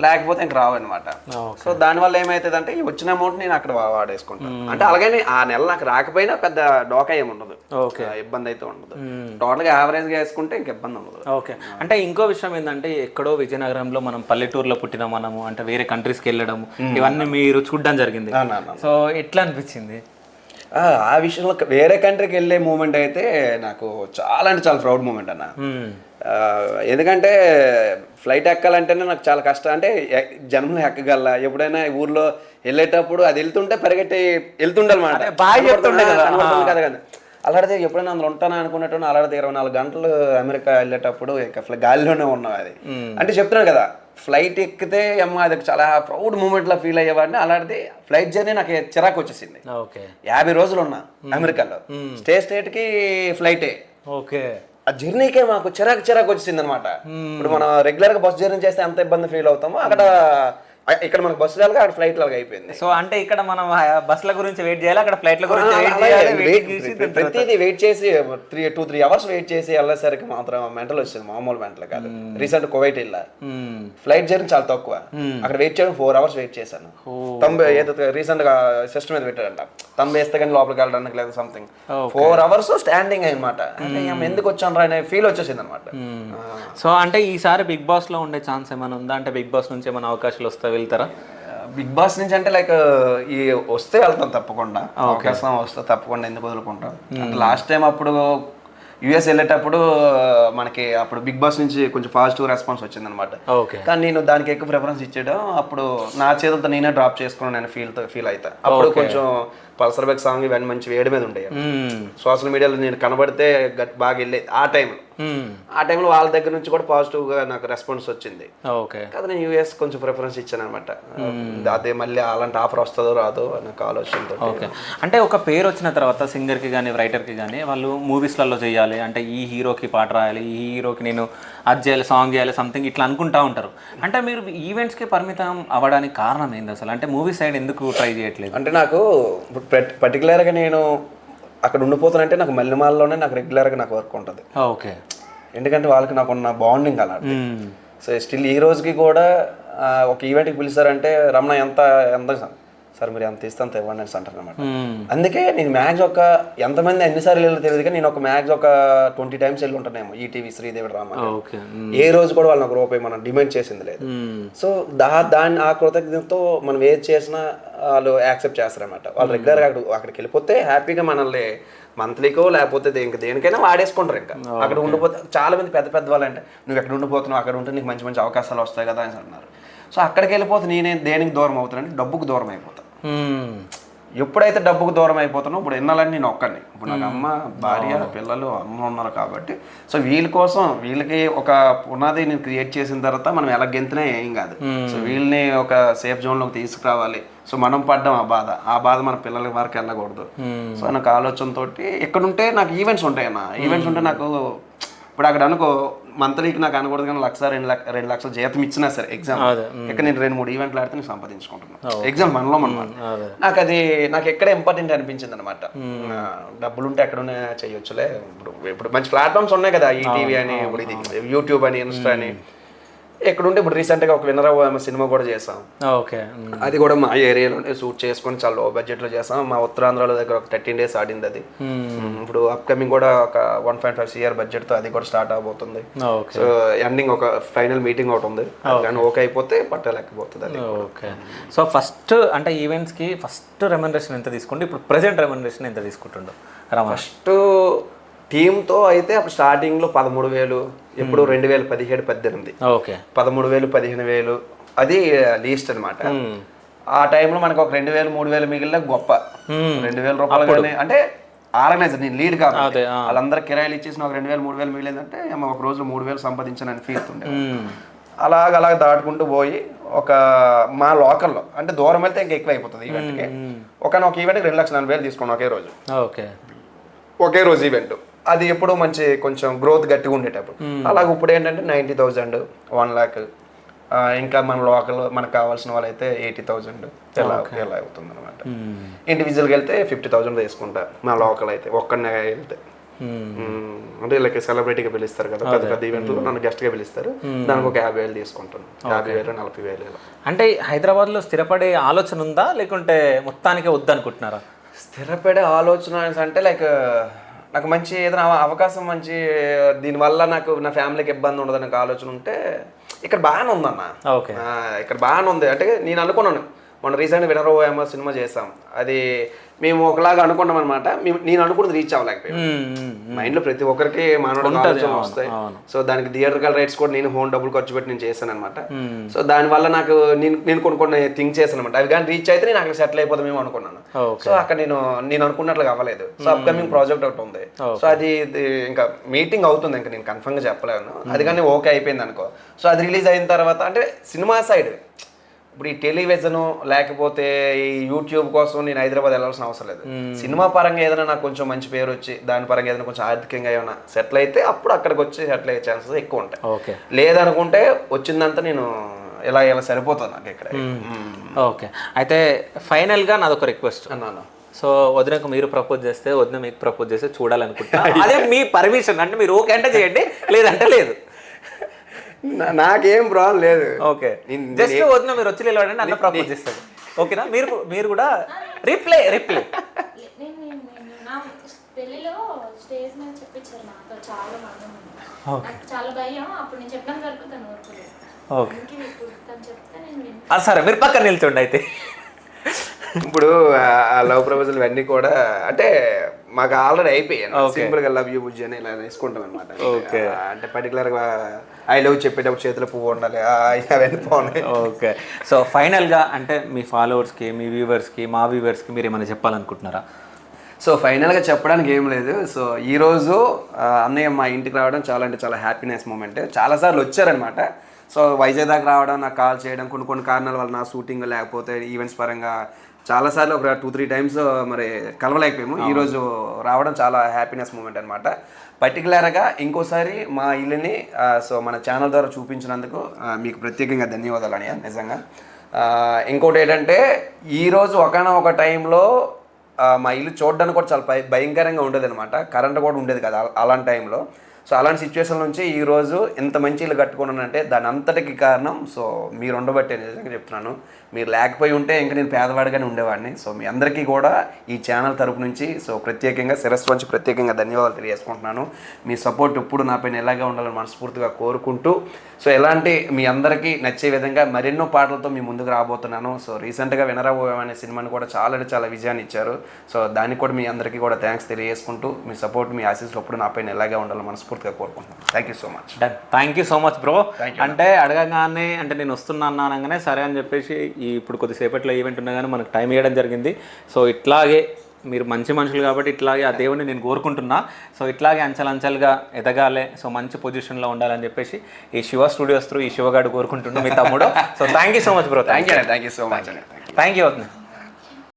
లేకపోతే ఇంక రావు అనమాట. సో దానివల్ల ఏమవుతుంది అంటే ఈ వచ్చిన అమౌంట్ నేను అక్కడ వాడేసుకుంటాను. అంటే అలాగని ఆ నెల నాకు రాకపోయినా పెద్ద డోకా ఏమి ఉండదు, ఇబ్బంది అయితే ఉండదు. టోటల్ గా యావరేజ్ గా వేసుకుంటే ఇంక ఇబ్బంది ఉండదు. ఓకే. అంటే ఇంకో విషయం ఏంటంటే ఎక్కడో విజయనగరంలో మనం పల్లెటూరులో పుట్టిన మనము, అంటే వేరే కంట్రీస్కి వెళ్ళడం, ఇవన్నీ మీరు చూడడం జరిగింది. సో ఎట్లా అనిపించింది? ఆ విషయంలో వేరే కంట్రీకి వెళ్ళే మూమెంట్ అయితే నాకు చాలా అంటే చాలా ప్రౌడ్ మూమెంట్ అన్న. ఎందుకంటే ఫ్లైట్ ఎక్కాలంటేనే నాకు చాలా కష్టం. అంటే జన్మలో ఎక్కగల, ఎప్పుడైనా ఊర్లో వెళ్ళేటప్పుడు అది వెళ్తుంటే పరిగెట్టి వెళ్తుండాలన్నమాట. కదా అలాంటిది ఎప్పుడైనా అందులో ఉంటానా అనుకున్నట్టు అలాంటిది 24 గంటలు అమెరికా వెళ్ళేటప్పుడు ఇక గాలిలోనే ఉన్నాం. అది అంటే చెప్తున్నాను కదా, ఫ్లైట్ ఎక్కితే అమ్మ అది చాలా ప్రౌడ్ మూమెంట్లో ఫీల్ అయ్యేవాడిని. అలాంటిది ఫ్లైట్ జర్నీ నాకు చిరాకు వచ్చేసింది. 50 రోజులు ఉన్నా అమెరికాలో, స్టేట్కి ఫ్లైటే. ఓకే. ఆ జర్నీకే మాకు చిరాకు వచ్చేసింది అనమాట. ఇప్పుడు మనం రెగ్యులర్గా బస్ జర్నీ చేస్తే ఎంత ఇబ్బంది ఫీల్ అవుతామో అక్కడ ఇక్కడ మనకు బస్సు లాగా అక్కడ ఫ్లైట్ లాగా అయిపోయింది. సో అంటే ఇక్కడ మనం బస్సుల గురించి వెయిట్ చేయాలి, అక్కడ ఫ్లైట్ల గురించి వెయిట్ చేయాలి, వెయిటింగ్ చేసి ప్రతిదీ వెయిట్ చేసి 2-3 అవర్స్ వెయిట్ చేసి వెళ్ళేసరికి మాత్రం మెంటల్ వచ్చింది, మామూలు మెంటల్ కాదు. రీసెంట్ కువైట్ వెళ్ళా, ఫ్లైట్ జర్నీ చాలా తక్కువ, అక్కడ వెయిట్ చేయడం 4 hours వెయిట్ చేశాను. ఏదో రీసెంట్ గా సిస్టమ్ మీద పెట్టాడంట, తమ్ము వేస్తే కానీ లోపలికి వెళ్ళడానికి లేదు సంథింగ్. 4 hours స్టాండింగ్ అనమాట. అంటే ఎందుకు వచ్చాను రా అనే ఫీల్ వచ్చేసింది అనమాట. సో అంటే ఈసారి బిగ్ బాస్ లో ఉండే ఛాన్స్ ఏమైనా ఉందా? అంటే బిగ్ బాస్ నుంచి ఏమైనా అవకాశాలు వస్తా వెళ్తారా? బిగ్ బాస్ నుంచి అంటే లైక్ ఈ వస్తే వెళ్తాం తప్పకుండా, అవకాశం వస్తే తప్పకుండా, ఎందుకు వదులుకుంటాం. అంటే లాస్ట్ టైం అప్పుడు యుఎస్ వెళ్ళేటప్పుడు మనకి అప్పుడు బిగ్ బాస్ నుంచి కొంచెం పాజిటివ్ రెస్పాన్స్ వచ్చింది అనమాట. కానీ నేను దానికి ఎక్కువ ప్రిఫరెన్స్ ఇచ్చేయడం, అప్పుడు నా చేతులతో నేనే డ్రాప్ చేసుకున్నాను నేను ఫీల్ అవుతా. అప్పుడు కొంచెం పల్సర్ బైక్ సాంగ్ ఇవన్నీ మంచి వేడి మీద ఉండేవి. సోషల్ మీడియాలో నేను కనబడితే బాగా వెళ్ళేది ఆ టైంలో వాళ్ళ దగ్గర నుంచి కూడా పాజిటివ్ గా నాకు రెస్పాన్స్ వచ్చింది. కదా నేను యూఎస్ కొంచెం ప్రిఫరెన్స్ ఇచ్చాను అనమాట. అదే మళ్ళీ అలాంటి ఆఫర్ వస్తుందో రాదో నాకు ఆలోచనతో. అంటే ఒక పేరు వచ్చిన తర్వాత సింగర్ కి కానీ రైటర్ కి కానీ వాళ్ళు మూవీస్లలో చేయాలి, అంటే ఈ హీరోకి పాట రాయాలి, ఈ హీరోకి నేను అది చేయాలి, సాంగ్ చేయాలి, సంథింగ్ ఇట్లా అనుకుంటా ఉంటారు. అంటే మీరు ఈవెంట్స్కి పరిమితం అవ్వడానికి కారణం ఏంది అసలు? అంటే మూవీ సైడ్ ఎందుకు ట్రై చేయట్లేదు? అంటే నాకు పర్టికులర్గా నేను అక్కడ ఉండిపోతానంటే నాకు మల్లెమాలలోనే నాకు రెగ్యులర్గా నాకు వర్క్ ఉంటుంది. ఓకే. ఎందుకంటే వాళ్ళకి నాకు ఉన్న బాండింగ్ అలా. సో స్టిల్ ఈ రోజుకి కూడా ఒక ఈవెంట్కి పిలిచారంటే రమణ ఎంత సార్ మీరు ఎంత ఇస్తే అంత ఇవ్వండి అని అంటారు అనమాట. అందుకే నేను మ్యాక్స్ ఒక ఎంతమంది ఎన్నిసార్లు వెళ్ళి తెలియదు కానీ నేను ఒక మ్యాక్స్ ఒక 20 times వెళ్ళి ఉంటానేమో ఈటీవీ శ్రీదేవి డ్రామా. ఏ రోజు కూడా వాళ్ళని ఒక రూపాయి మనం డిమాండ్ చేసింది లేదు. సో దాన్ని ఆ కృతజ్ఞతతో మనం ఏది చేసినా వాళ్ళు యాక్సెప్ట్ చేస్తారనమాట. వాళ్ళు రెగ్యులర్గా అక్కడికి వెళ్ళిపోతే హ్యాపీగా మనల్ని మంత్లీకో లేకపోతే దేనికైనా వాడేసుకుంటారు. ఇంకా అక్కడ ఉండిపోతే చాలా మంది పెద్ద వాళ్ళు అంటే నువ్వు ఎక్కడ ఉండిపోతున్నావు, అక్కడ ఉంటే నీకు మంచి మంచి అవకాశాలు వస్తాయి కదా అని అన్నారు. సో అక్కడికి వెళ్ళిపోతే నేనే దేనికి దూరం అవుతానంటే డబ్బుకు దూరం అయిపోతాను. ఎప్పుడైతే డబ్బుకు దూరం అయిపోతానో ఇప్పుడు ఎన్నాలని నేను ఒక్కడిని, ఇప్పుడు నాకు అమ్మ భార్య పిల్లలు అమ్మ ఉన్నారు కాబట్టి సో వీళ్ళకి ఒక పునాది నేను క్రియేట్ చేసిన తర్వాత మనం ఎలా గెంతినా ఏం కాదు. సో వీళ్ళని ఒక సేఫ్ జోన్లోకి తీసుకురావాలి. సో మనం పడ్డాం ఆ బాధ మన పిల్లల వరకు వెళ్ళకూడదు. సో నాకు ఆలోచనతో ఎక్కడుంటే నాకు ఈవెంట్స్ ఉంటాయన్న, ఈవెంట్స్ ఉంటే నాకు ఇప్పుడు అక్కడ అనుకో మంత్లీకి నాకు అనకూడదు కానీ 1-2 లక్షల జీతం ఇచ్చినా సరే ఎగ్జామ్ ఇక్కడ నేను 2-3 ఈవెంట్లు ఆడితే నేను సంపాదించుకుంటున్నాను. ఎగ్జామ్ మనలో నాకు ఎక్కడ ఇంపార్టెంట్ అనిపించింది అనమాట. డబ్బులుంటే ఎక్కడున్నా చేయొచ్చులే. ఇప్పుడు మంచి ప్లాట్ఫామ్స్ ఉన్నాయి కదా, ఈటీవీ అని, ఇప్పుడు ఇది యూట్యూబ్ అని, ఇన్స్టా అని. ఎక్కడుంటే ఇప్పుడు రీసెంట్గా ఒక విన్నర్ సినిమా కూడా చేసాం. అది కూడా మా ఏరియాలోనే షూట్ చేసుకొని చాలా లో బడ్జెట్లో చేసాం. మా ఉత్తరాంధ్రలో దగ్గర ఒక 13 days ఆడింది అది. ఇప్పుడు అప్కమింగ్ కూడా ఒక 1.5 CR బడ్జెట్తో అది కూడా స్టార్ట్ అవబోతుంది. సో ఎండింగ్ ఒక ఫైనల్ మీటింగ్ ఒకటి ఉంది, కానీ ఓకే అయిపోతే పట్టలేకపోతుంది అది. ఓకే. సో ఫస్ట్ అంటే ఈవెంట్స్కి ఫస్ట్ రెమ్యునరేషన్ ఎంత తీసుకుంటే ఇప్పుడు ప్రెసెంట్ రెమ్యునరేషన్ ఎంత తీసుకుంటుండో? ఫస్ట్ టీంతో అయితే అప్పుడు స్టార్టింగ్లో 13,000, ఎప్పుడు 2017-18 13,000 15,000 అది లీస్ట్ అనమాట. ఆ టైంలో మనకు ఒక 2,000-3,000 మిగిలిన గొప్ప. 2,000 రూపాయలు కానీ అంటే ఆర్గనైజర్ నేను లీడ్ కాదు, వాళ్ళందరూ కిరాయిలు ఇచ్చేసిన ఒక 2,000-3,000 మిగిలిందంటే ఒక రోజులో 3,000 సంపాదించానని ఫీల్ ఉండే. అలాగ దాటుకుంటూ పోయి ఒక మా లోకల్లో అంటే దూరం వెళ్తే ఇంకా ఎక్కువ అయిపోతుంది ఈవెంట్కి. ఒక ఈవెంట్కి 2,40,000 తీసుకున్నాను ఒకే రోజు ఈవెంట్. అది ఎప్పుడు మంచి కొంచెం గ్రోత్ గట్టిగా ఉండేటప్పుడు. అలాగే ఇప్పుడు ఏంటంటే 90,000, 1 lakh, ఇంకా మన లోకల్ మనకు కావాల్సిన వాళ్ళైతే 80,000 ఇలా అవుతుంది అనమాట. ఇండివిజువల్గా వెళ్తే 50,000 తీసుకుంటా. మా లోకల్ అయితే ఒక్కనే వెళ్తే అంటే లైక్ సెలబ్రిటీగా పిలుస్తారు కదా, పెద్ద ఈవెంట్లో నన్ను గెస్ట్గా పిలుస్తారు, దానికి ఒక 50,000 తీసుకుంటాను. 50,000 40,000. అంటే హైదరాబాద్లో స్థిరపడే ఆలోచన ఉందా లేకుంటే మొత్తానికే వద్దనుకుంటున్నారా? స్థిరపడే ఆలోచన అంటే లైక్ నాకు మంచి ఏదైనా అవకాశం మంచి దీనివల్ల నాకు నా ఫ్యామిలీకి ఇబ్బంది ఉండదు నాకు ఆలోచన ఉంటే ఇక్కడ బాగానే ఉందన్న. ఇక్కడ బాగానే ఉంది. అంటే నేను అనుకున్నాను మొన్న రీసెంట్గా వినర్ ఓఎంఆర్ సినిమా చేసాం, అది మేము ఒకలాగా అనుకున్నాం అనమాట. నేను అనుకున్నది రీచ్ అవ్వలేకపోయాను. మైండ్లో ప్రతి ఒక్కరికి మానవుడికి ఆలోచనలు వస్తాయి. సో దానికి థియేటర్కల్ రైట్స్ కూడా నేను హోమ్ డబ్బులు ఖర్చు పెట్టి నేను చేశాను అనమాట. సో దానివల్ల నాకు నేను కొన్ని థింక్ చేశాను అనమాట. అవి కానీ రీచ్ అయితే నేను అక్కడ సెటిల్ అయిపోతామేమో అనుకున్నాను. సో అక్కడ నేను అనుకున్నట్లుగా అవ్వలేదు. సో అప్కమింగ్ ప్రాజెక్ట్ ఒకటి ఉంది. సో అది ఇంకా మీటింగ్ అవుతుంది, ఇంకా నేను కన్ఫర్మ్గా చెప్పలేను. అది కానీ ఓకే అయిపోయింది అనుకో. సో అది రిలీజ్ అయిన తర్వాత అంటే సినిమా సైడ్ ఇప్పుడు ఈ టెలివిజన్ లేకపోతే ఈ యూట్యూబ్ కోసం నేను హైదరాబాద్ వెళ్ళాల్సిన అవసరం లేదు. సినిమా పరంగా ఏదైనా నాకు కొంచెం మంచి పేరు వచ్చి దాని పరంగా ఏదైనా కొంచెం ఆర్థికంగా ఏమైనా సెటిల్ అయితే అప్పుడు అక్కడికి వచ్చి సెటిల్ అయ్యే ఛాన్సెస్ ఎక్కువ ఉంటాయి. లేదనుకుంటే వచ్చిందంతా నేను ఇలా ఇలా సరిపోతుంది నాకు ఇక్కడ. ఓకే, అయితే ఫైనల్గా నాదొక రిక్వెస్ట్. అన్నాను సో వదినకు మీరు ప్రపోజ్ చేస్తే వదిన మీకు ప్రపోజ్ చేస్తే చూడాలనుకుంటా. అదే మీ పర్మిషన్, అంటే మీరు ఓకే అంటే చేయండి, లేదంటే లేదు. నాకేం ప్రాబ్లం లేదు. ఓకే, జస్ట్ వదిన మీరు వచ్చి నిలబడండి, అన్న ప్రపోజ్ చేస్తాడు. ఓకేనా? మీరు కూడా రిప్లై నా పెళ్ళిలో స్టేజ్ మీద చెప్పించారు నాతో చాలా మంది. నాకు చాలా భయం, అప్పుడు నేను చెప్పినంత వరకు తను ఊరుకోలేదు. ఓకే, ఇప్పుడు తను చెప్తే నేను విన్నాను. సరే మీరు పక్కన నిల్చోండి. అయితే ఇప్పుడు ఆ లవ్ ప్రపోజల్ ఇవన్నీ కూడా అంటే మాకు ఆల్రెడీ అయిపోయాయి. సింపుల్ గా లవ్ యూ బుజ్జి అని ఇలా వేసుకుంటాం అనమాట. అంటే పర్టికులర్ గా ఐ లవ్ చెప్పేటప్పుడు చేతిలో పువ్వు ఉండాలి, అవన్నీ బాగున్నాయి. ఓకే, సో ఫైనల్గా అంటే మీ ఫాలోవర్స్కి, మీ వ్యూవర్స్కి, మా వ్యూవర్స్కి మీరు ఏమైనా చెప్పాలనుకుంటున్నారా? సో ఫైనల్గా చెప్పడానికి ఏం లేదు. సో ఈరోజు అన్నయ్య మా ఇంటికి రావడం చాలా అంటే చాలా హ్యాపీనెస్ మూమెంట్. చాలాసార్లు వచ్చారనమాట. సో వైజాగ్ దాకా రావడం, నాకు కాల్ చేయడం, కొన్ని కారణాల వల్ల నా షూటింగ్ లేకపోతే ఈవెంట్స్ పరంగా చాలాసార్లు ఒక 2-3 టైమ్స్ మరి కలవలేకపోయాము. ఈరోజు రావడం చాలా హ్యాపీనెస్ మూమెంట్ అనమాట. పర్టికులర్గా ఇంకోసారి మా ఇల్లుని సో మన ఛానల్ ద్వారా చూపించినందుకు మీకు ప్రత్యేకంగా ధన్యవాదాలు అన్నయ్య, నిజంగా. ఇంకోటి ఏంటంటే ఈరోజు ఒకనొక టైంలో మా ఇల్లు చూడడానికి కూడా చాలా భయంకరంగా ఉండేది అనమాట. కరెంట్ కూడా ఉండేది కదా అలాంటి టైంలో. సో అలాంటి సిచ్యువేషన్ నుంచి ఈరోజు ఇంత మంచి ఇల్లు కట్టుకున్నానంటే దాని అంతటికి కారణం సో మీరు ఉండబట్టే, నిజంగా చెప్తున్నాను. మీరు లేకపోయి ఉంటే ఇంకా నేను పేదవాడిగానే ఉండేవాడిని. సో మీ అందరికీ కూడా ఈ ఛానల్ తరపు నుంచి సో ప్రత్యేకంగా శిరస్సు వంచి ప్రత్యేకంగా ధన్యవాదాలు తెలియజేసుకుంటున్నాను. మీ సపోర్ట్ ఎప్పుడు నాపైన ఎలాగే ఉండాలని మనస్ఫూర్తిగా కోరుకుంటూ సో ఎలాంటి మీ అందరికీ నచ్చే విధంగా మరెన్నో పాటలతో మీ ముందుకు రాబోతున్నాను. సో రీసెంట్గా వినరాబోయే అనే సినిమాని కూడా చాలా విజయాన్ని ఇచ్చారు. సో దానికి కూడా మీ అందరికీ కూడా థ్యాంక్స్ తెలియజేసుకుంటూ మీ సపోర్ట్, మీ ఆశీస్సులు ఎప్పుడు నాపైన ఎలాగే ఉండాలని మనస్ఫూర్తిగా కోరుకుంటున్నాను. Thank you so much. Thank you so much bro. అంటే అడగగానే అంటే నేను వస్తున్నాను అనగానే సరే అని చెప్పేసి ఇప్పుడు కొద్దిసేపట్లో ఈవెంట్ ఉండగానే మనకు టైం ఇవ్వడం జరిగింది. సో ఇట్లాగే మీరు మంచి మనుషులు కాబట్టి ఇట్లాగే ఆ దేవుడిని నేను కోరుకుంటున్నా. సో ఇట్లాగే అంచెలంచెలుగా ఎదగాలి, సో మంచి పొజిషన్లో ఉండాలని చెప్పేసి ఈ శివ స్టూడియోస్ త్రూ ఈ శివగాడు కోరుకుంటున్నా, మీ తమ్ముడు. So thank you so much bro. Thank you so much. Thank you.